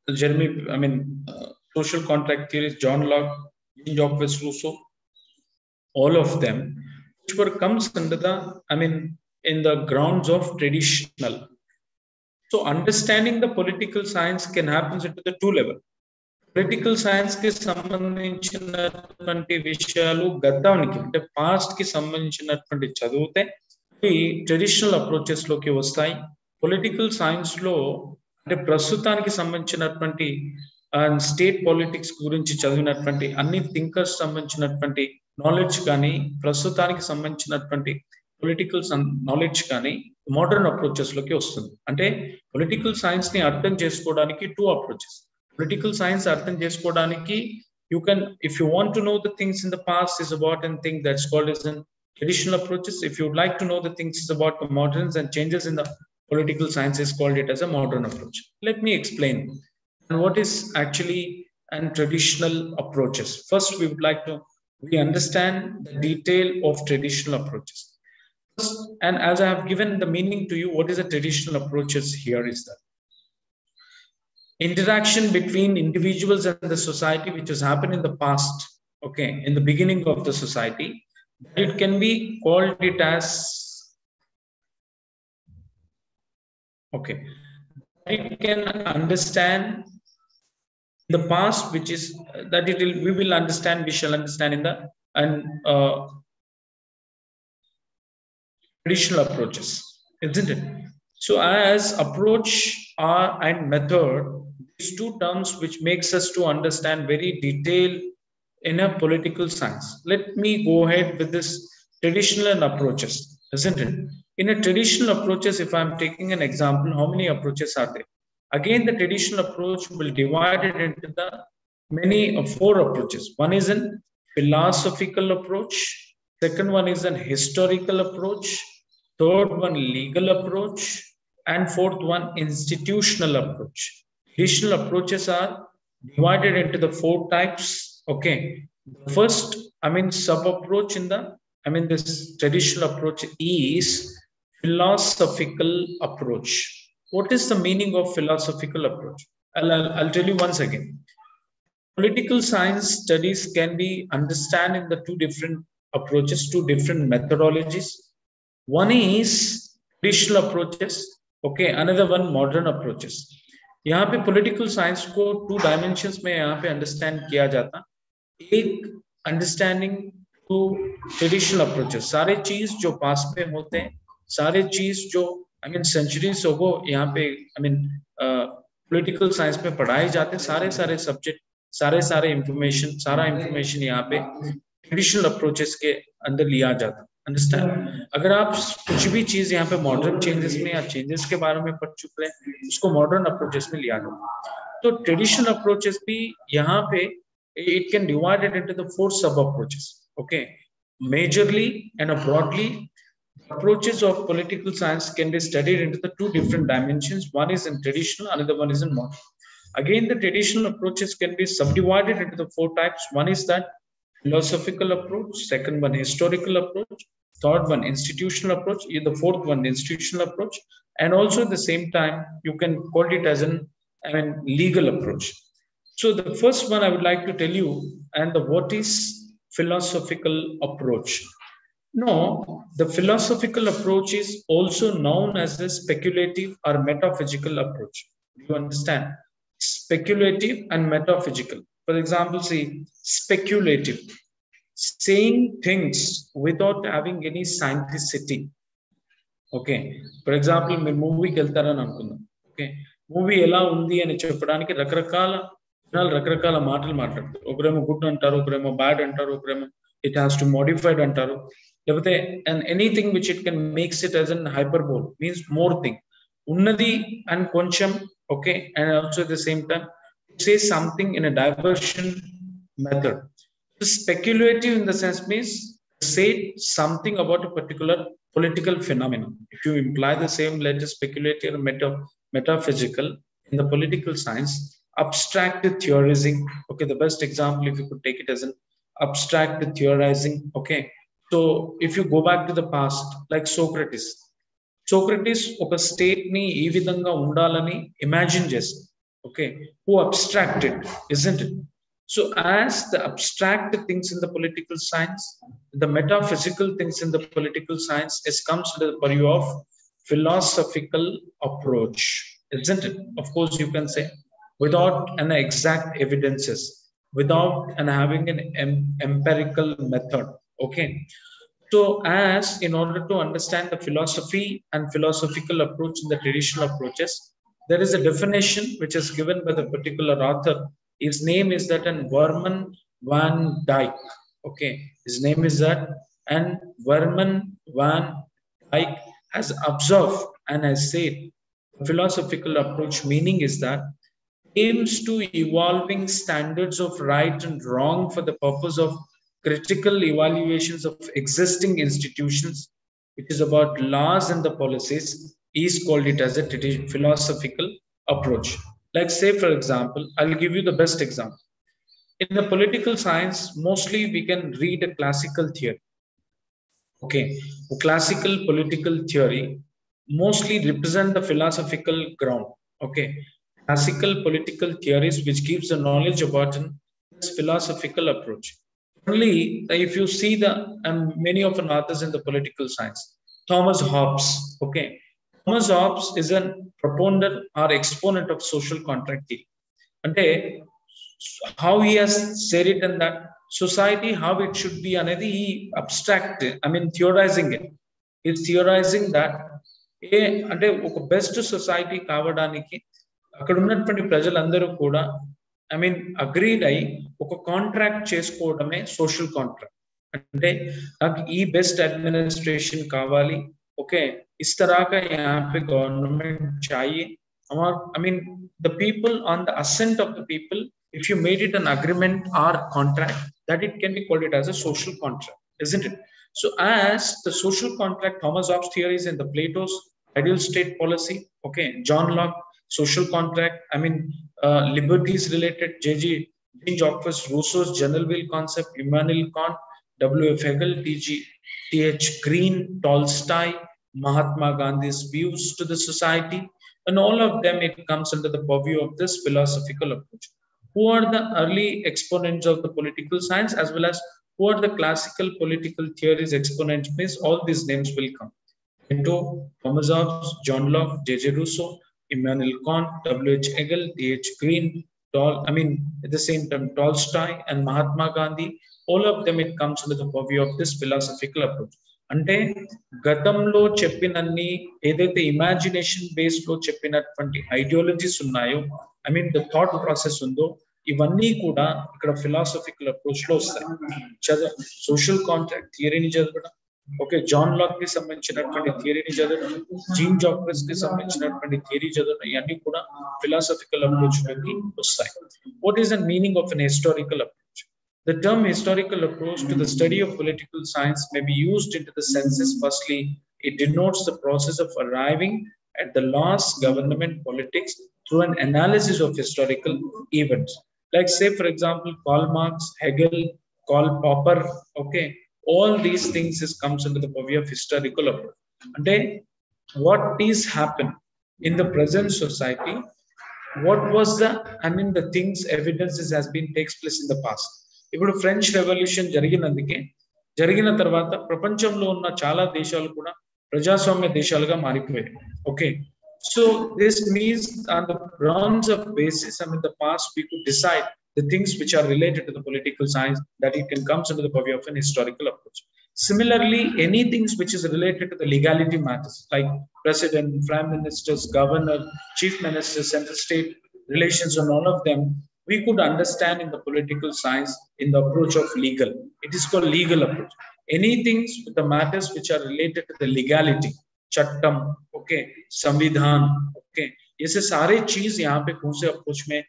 social contract theories, John Locke, Jean-Jacques Rousseau, all of them, which were comes under the, in the grounds of traditional. So understanding the political science can happen at the two level. Political science కి సంబంధించినటువంటి విషయాలు గతానికి అంటే past కి సంబంధించినటువంటి చదివితే ఈ traditional approaches లోకి వస్తాయి. పొలిటికల్ సైన్స్ లో అంటే ప్రస్తుతానికి సంబంధించినటువంటి స్టేట్ పాలిటిక్స్ గురించి చదివినటువంటి అన్ని థింకర్స్ సంబంధించినటువంటి నాలెడ్జ్ కానీ ప్రస్తుతానికి సంబంధించినటువంటి పొలిటికల్ నాలెడ్జ్ కానీ మోడర్న్ అప్రోచెస్ లోకి వస్తుంది. అంటే పొలిటికల్ సైన్స్ ని అర్థం చేసుకోవడానికి టూ అప్రోచెస్. Political science అర్థం చేసుకోవడానికి you can, if you want to know the things in the past is about and thing that's called as an traditional approaches. If you would like to know the things is about the moderns and changes in the political science is called it as a modern approach. Let me explain what is actually an traditional approaches. First, we would like to understand the detail of traditional approaches. First, and as I have given the meaning to you, what is a traditional approaches here is that interaction between individuals and the society which has happened in the past, okay, in the beginning of the society, it can be called it as, okay, it can understand the past, which is that it will, we will understand, we shall understand in the traditional approaches, isn't it? So as approach and method, these two terms which makes us to understand very detailed in a political science. Let me go ahead with this traditional and approaches, isn't it? In a traditional approaches, if I'm taking an example, how many approaches are there? Again, the traditional approach will divide it into the many four approaches. One is an philosophical approach. Second one is an historical approach. Third one, legal approach. And fourth one, institutional approach. Traditional approaches are divided into the four types. Okay. The first, sub approach in the, this traditional approach is philosophical approach. What is the meaning of philosophical approach? I'll tell you once again. Political science studies can be understood in the two different approaches, two different methodologies. One is traditional approaches. Okay, another one modern approaches. यहाँ पे political science को two dimensions में यहाँ पे understand किया जाता. एक understanding to traditional approaches. सारे चीज जो past में होते हैं, सारे चीज जो centuries ago यहाँ पे political science में पढ़ाए जाते, सारे subject, सारे information, सारा information यहाँ पे traditional approaches के अंदर लिया जाता. अंडरस्टैंड? अगर आप कुछ भी चीज यहाँ पे मॉडर्न चेंजेस में या चेंजेस के बारे में पढ़ चुके हैं, उसको मॉडर्न अप्रोचेस में लिया जाता. तो ट्रेडिशनल अप्रोचेस भी यहाँ पे it can divide it into the four sub approaches. Okay, majorly and broadly, approaches of political science can be studied into the two different dimensions. One is in traditional, another one is in modern. Again, the traditional approaches can be subdivided into the four types. One is that philosophical approach, second one historical approach, third one institutional approach, the fourth one institutional approach, and also at the same time you can call it as an legal approach. So the first one I would like to tell you, and what is philosophical approach. No, the philosophical approach is also known as the speculative or metaphysical approach. Do you understand? Speculative and metaphysical. For example, say speculative, saying things without having any scientificity. Okay. For example, me movie keltarani anukunnam. Okay. Movie ela undi ani cheppadaniki రకరకాల మాటలు మాట్లాడతారు. ఒకరేమో good అంటారు, ఒకరేమో bad అంటారు, ఒకరేమో it has to modified అంటారు. లేకపోతే and anything which it can makes it as an hyperbole, means more thing. ఉన్నది and కొంచెం, okay, and also at the same time say something in a diversion method. So speculative in the sense means say something about a particular political phenomenon. If you imply the same, let us speculate or metaphysical in the political science, abstract theorizing. Okay, the best example, if you could take it as an abstract theorizing. Okay, so if you go back to the past, like Socrates ఒక state ని ఈ విధంగా ఉండాలని imagine చేస్తారు. Okay, who abstracted, isn't it? So as the abstract things in the political science, the metaphysical things in the political science comes under the purview of philosophical approach, isn't it? Of course, you can say without an exact evidences, without and having an empirical method. Okay, so as in order to understand the philosophy and philosophical approach in the traditional approaches, there is a definition which is given by the particular author. His name is that and Verman van Dijk. Okay, his name is that, and Verman van Dijk has observed and has said the philosophical approach meaning is that aims to evolving standards of right and wrong for the purpose of critical evaluations of existing institutions, which is about laws and the policies, is called it as a philosophical approach. Like say, for example, I'll give you the best example. In the political science, mostly we can read a classical theory. Okay, a classical political theory mostly represent the philosophical ground. Okay, classical political theories which gives the knowledge about this philosophical approach. Only if you see the many of the authors in the political science, Thomas Hobbes. Okay, Thomas Hobbes is a proponent or exponent of social contract theory. And how he has said it in that society, how it should be, and he abstract, theorizing it. He's theorizing that అంటే ఒక best society కావడానికి అక్కడ ఉన్నటువంటి ప్రజలందరూ కూడా agreed అయి ఒక contract చేసుకోవడమే సోషల్ కాంట్రాక్ట్. అంటే నాకు ఈ బెస్ట్ అడ్మినిస్ట్రేషన్ కావాలి, ఓకే ఇస్ तरह का यहाँ पे गवर्नमेंट चाहिए. The people on the assent of the people, if you made it an agreement or contract, that it can be called it as a social contract, isn't it? So as the social contract, Thomas Hobbes theories in the Plato's ideal state policy, okay, John Locke social contract, liberties related, Jean-Jacques Rousseau's general will concept, Immanuel Kant, W.F. Hegel, T.H. Green, Tolstoy, Mahatma Gandhi's views to the society, and all of them, it comes under the purview of this philosophical approach. Who are the early exponents of the political science, as well as who are the classical political theories exponents? Means all these names will come. Thomas Hobbes, John Locke, J.J. Rousseau, Immanuel Kant, W.H. Hegel, T.H. Green, at the same time Tolstoy and Mahatma Gandhi. All of them, it comes under the purview of this philosophical approach. అంటే గతంలో చెప్పినన్ని ఏదైతే imagination based లో చెప్పినటువంటి ideologies ఉన్నాయో, the thought process ఉందో, ఇవన్నీ కూడా ఇక్కడ ఫిలాసఫికల్ అప్రోచ్ లో వస్తాయి. సోషల్ కాంట్రాక్ట్ థియరీని చదవడం, ఓకే, జాన్ లాక్ కి సంబంధించినటువంటి థియరీని చదవడం, జీన్ జాక్వెస్ కి సంబంధించినటువంటి థియరీ చదవడం, ఇవన్నీ కూడా ఫిలాసఫికల్ అప్రోచ్ లోకి వస్తాయి. What is the meaning of an historical approach? The term historical approach to the study of political science may be used into the senses. Firstly, it denotes the process of arriving at the laws governing politics through an analysis of historical events. Like say, for example, Karl Marx, Hegel, Karl Popper, okay, all these things comes under the purview of historical approach. And then what is happened in the present society, what was the things, evidences has been takes place in the past. ఇప్పుడు French revolution జరిగిన తర్వాత ప్రపంచంలో ఉన్న చాలా దేశాలు కూడా ప్రజాస్వామ్య దేశాలుగా మారిపోయాయి. Okay, so this means on the grounds of basis in the past we could decide the things which are related to the political science, that it can comes under the purview of an historical approach. Similarly, any things which is related to the legality matters, like president, prime ministers, governor, chief minister, central state relations, and all of them, we could understand in the political science in the approach of legal. It is called legal approach. Anything with the matters which are related to the legality, chattam, okay, संविधान, okay, ये से सारे चीज यहाँ पे कौन से approach में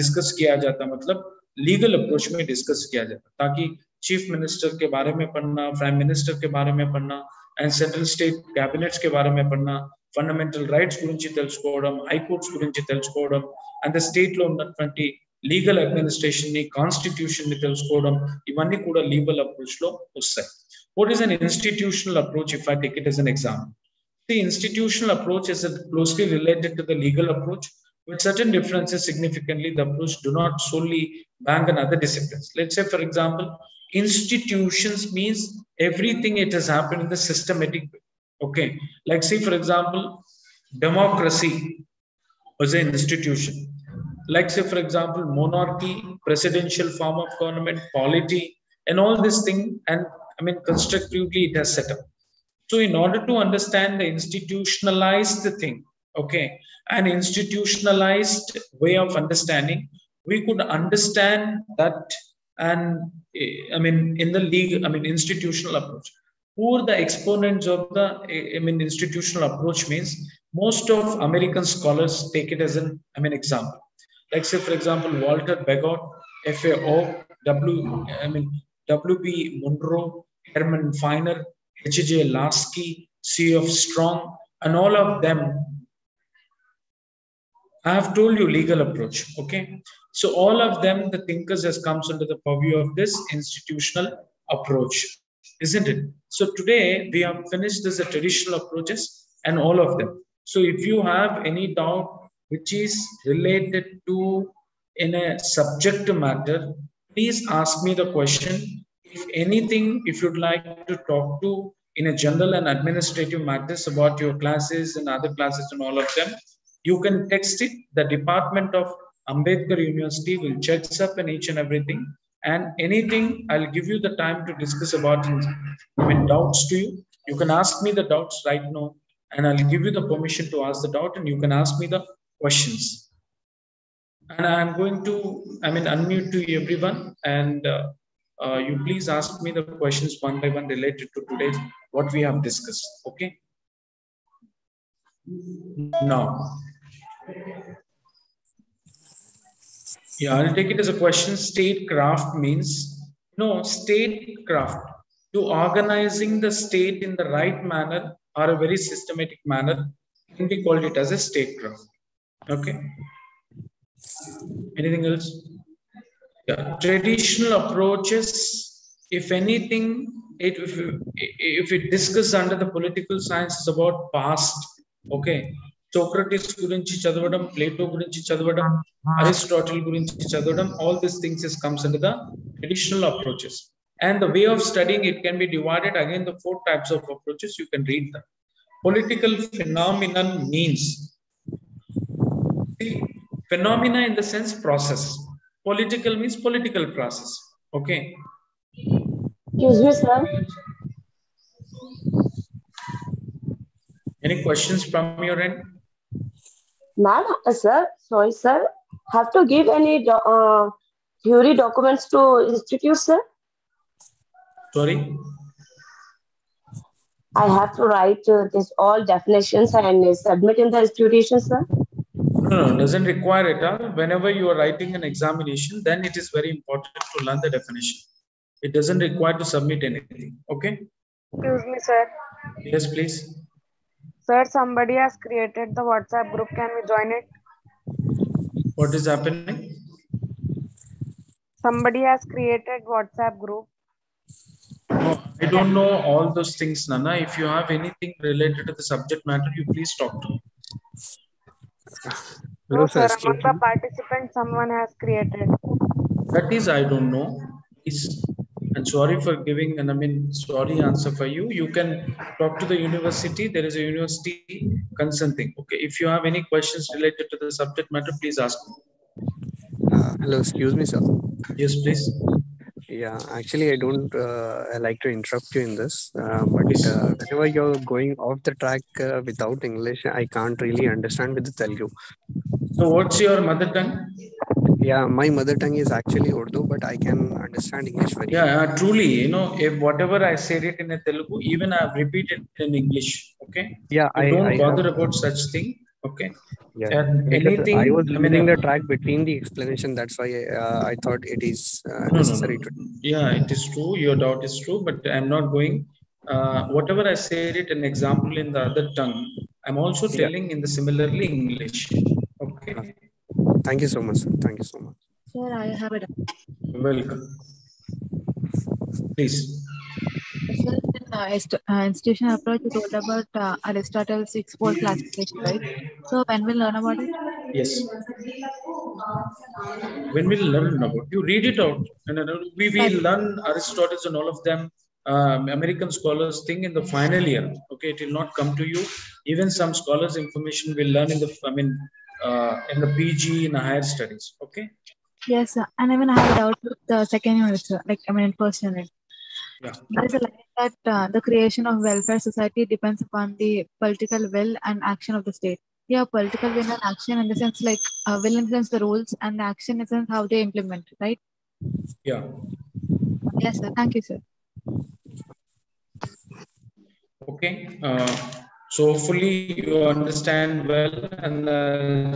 डिस्कस किया जाता, मतलब लीगल अप्रोच में डिस्कस किया जाता, ताकि चीफ मिनिस्टर के बारे में पढ़ना, प्राइम मिनिस्टर के बारे में पढ़ना, and central state cabinets के बारे में पढ़ना, fundamental rights గురించి తెలుసుకోవడం, high courts గురించి తెలుసుకోవడం, and the state లో ఉన్నటువంటి లీగల్ అడ్మినిస్ట్రేషన్ ని, కాన్స్టిట్యూషన్ ని తెలుసుకోవడం, ఇవన్నీ కూడా లీగల్ అప్రోచ్ లో వస్తాయి. What is an institutional approach if I take it as an example? The institutional approach is closely related to the legal approach, with certain differences significantly. The approach do not solely bang on other disciplines. Let's say, for example, institutions means everything it has happened in the systematic way. Okay, like say for example, democracy was an institution. Like say for example, monarchy, presidential form of government, polity, and all this thing, and I mean constructively it has set up. So in order to understand the institutionalized thing, okay, an institutionalized way of understanding, we could understand that, and I mean in the legal, I mean institutional approach. Who are the exponents of the I mean institutional approach means most of American scholars take it as an I mean example. Like say for example, Walter Begott, FAO, W.B. Monroe, Herman Feiner, H.J. Lasky, C.F. Strong, and all of them. I have told you legal approach, okay? So all of them, the thinkers has comes under the purview of this institutional approach, isn't it? So today we have finished this traditional approaches and all of them. So if you have any doubt which is related to in a subject matter, please ask me the question. If anything, if you'd like to talk to in a general and administrative matters about your classes and other classes and all of them, you can text it. The Department of Ambedkar University will check up in each and everything. And anything, I'll give you the time to discuss about I mean, doubts to you. You can ask me the doubts right now, and I'll give you the permission to ask the doubt, and you can ask me the questions. And I'm going to, I mean, unmute to everyone, and you please ask me the questions one by one related to today's what we have discussed. Okay. Now, yeah, I'll take it as a question. Statecraft means statecraft, to organizing the state in the right manner or a very systematic manner, can be called it as a statecraft. Okay. Anything else? Yeah, traditional approaches, if anything, if it discussed under the political science is about past, okay, Socrates gurinchi chadavadam, Plato gurinchi chadavadam, Aristotle gurinchi chadavadam, all these things comes under the traditional approaches. And the way of studying it can be divided again the 4 types of approaches. You can read them. Political phenomenon means, see, phenomena in the sense process. Political means political process. Okay. Excuse me, sir. Any questions from your end? Ma'am, sir, sorry, sir. Have to give any theory documents to institute, sir? Sorry? I have to write this all definitions and submit in the institution, sir? No, it doesn't require it. Whenever you are writing an examination, then it is very important to learn the definition. It doesn't require to submit anything. Okay? Excuse me, sir. Yes, please. Sir, somebody has created the WhatsApp group. Can we join it? What is happening? Somebody has created WhatsApp group. No, I don't know all those things, Nana. If you have anything related to the subject matter, you please talk to me. No, sir. Among the participants, someone has created. That is, I don't know. And sorry for giving an sorry answer for you. You can talk to the university. There is a university consulting. Okay. If you have any questions related to the subject matter, please ask me. Hello, excuse me, sir. Yes, please. Yeah, actually, I don't like to interrupt you in this, but whenever you're going off the track without English, I can't really understand with the Telugu. So, what's your mother tongue? Yeah, my mother tongue is actually Urdu, but I can understand English very well. Yeah, truly, if whatever I said it in a Telugu, even I have repeated it in English. Okay. Yeah, I don't bother about such thing. Okay. Yeah. And Because anything, I was I mean, losing the track between the explanation. That's why I thought it is no. necessary to. Yeah, it is true. Your doubt is true, but I'm not going. Whatever I said it an example in the other tongue, I'm also Yeah. telling in the similarly English. Okay. Thank you so much, sir. Thank you so much. Sir, I have a doubt. Welcome. Please. Sir, in institutional approach, you told about Aristotle's six-fold classification, right? So when we'll learn about it? Yes. When we learn about, you read it out, and we learn Aristotle and all of them. American scholars think in the final year. Okay, it will not come to you. Even some scholars' information will learn in the. In the PG in higher studies. Okay. Yes, sir. And even I have a doubt with the second unit, sir. Like, I mean, in first unit. Yeah. There is a line that the creation of welfare society depends upon the political will and action of the state. Yeah, political will and action in the sense like will influence the rules and the action in the sense how they implement, right? Yeah. Yes, sir. Thank you, sir. Okay. So hopefully you understand well, and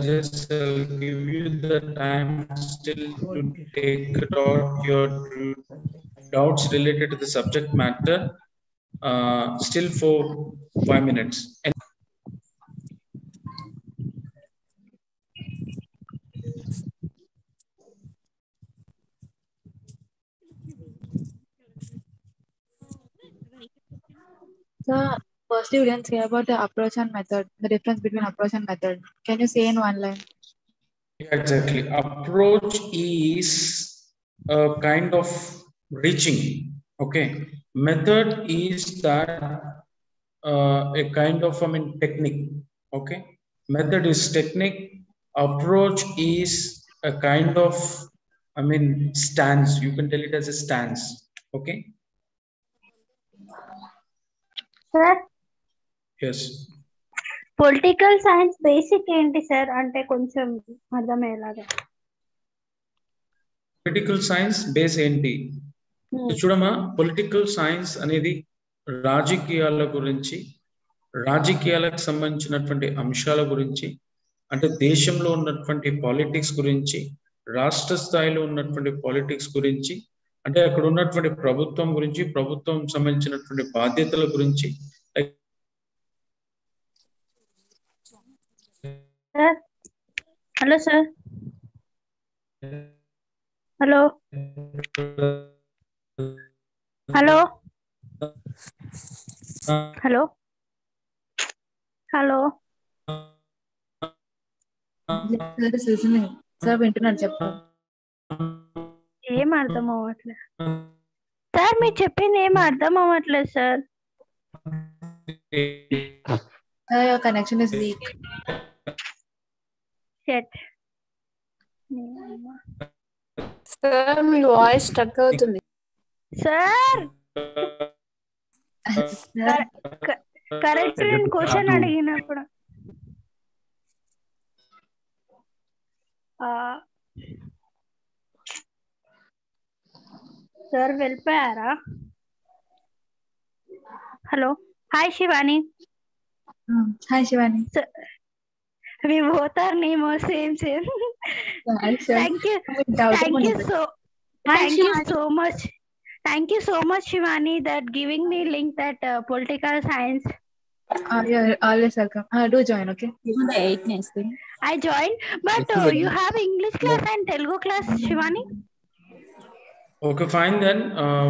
just give you the time still to take out your doubts related to the subject matter. Still for 5 minutes. And So, firstly, we didn't say about the approach and method, the difference between approach and method. Can you say in one line? yeah, exactly. Approach is a kind of reaching. Okay. Method is that a kind of, technique. Okay. Method is technique. Approach is a kind of, stance. You can tell it as a stance. Okay. Sir, Yes. Political science basic ఏంటి sir అంటే కొంచెం అర్థమయ్యేలాగా political science base ఏంటి చూడమ్మా political science అనేది రాజకీయాల గురించి రాజకీయాలకు సంబంధించినటువంటి అంశాల గురించి అంటే దేశంలో ఉన్నటువంటి పాలిటిక్స్ గురించి రాష్ట్ర స్థాయిలో ఉన్నటువంటి పాలిటిక్స్ గురించి అంటే అక్కడ ఉన్నటువంటి ప్రభుత్వం గురించి ప్రభుత్వం సంబంధించినటువంటి బాధ్యతల గురించి sir hello sir hello hello hello hello sir వింటున్నాను చెప్పండి ఏం అర్థం అవ్వట్లేదు సార్ మీరు చెప్పింది ఏం అర్థం అవ్వట్లేదు sir your connection is weak. Shut sir me voice struck అవుతుంది సార్ కరెక్ట్ నేను క్వశ్చన్ అడిగినప్పుడు సార్ వెళ్ళిపోయారా hello hi Shivani Hi, Shivani. We both are name or same. Thank you so much. Thank you so much, Shivani, that giving me link that political science. You're always welcome. Do join, okay? Even the 8 next thing. I joined, but you have English class and Telugu class, Shivani. Okay, fine then.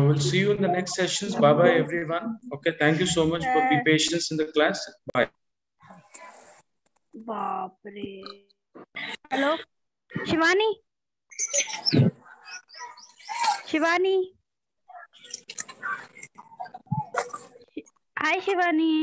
We'll see you in the next sessions. Bye bye, everyone. Okay, thank you so much for being patient in the class. Bye. Bapre. Hello, Shivani. Shivani. Hi, Shivani.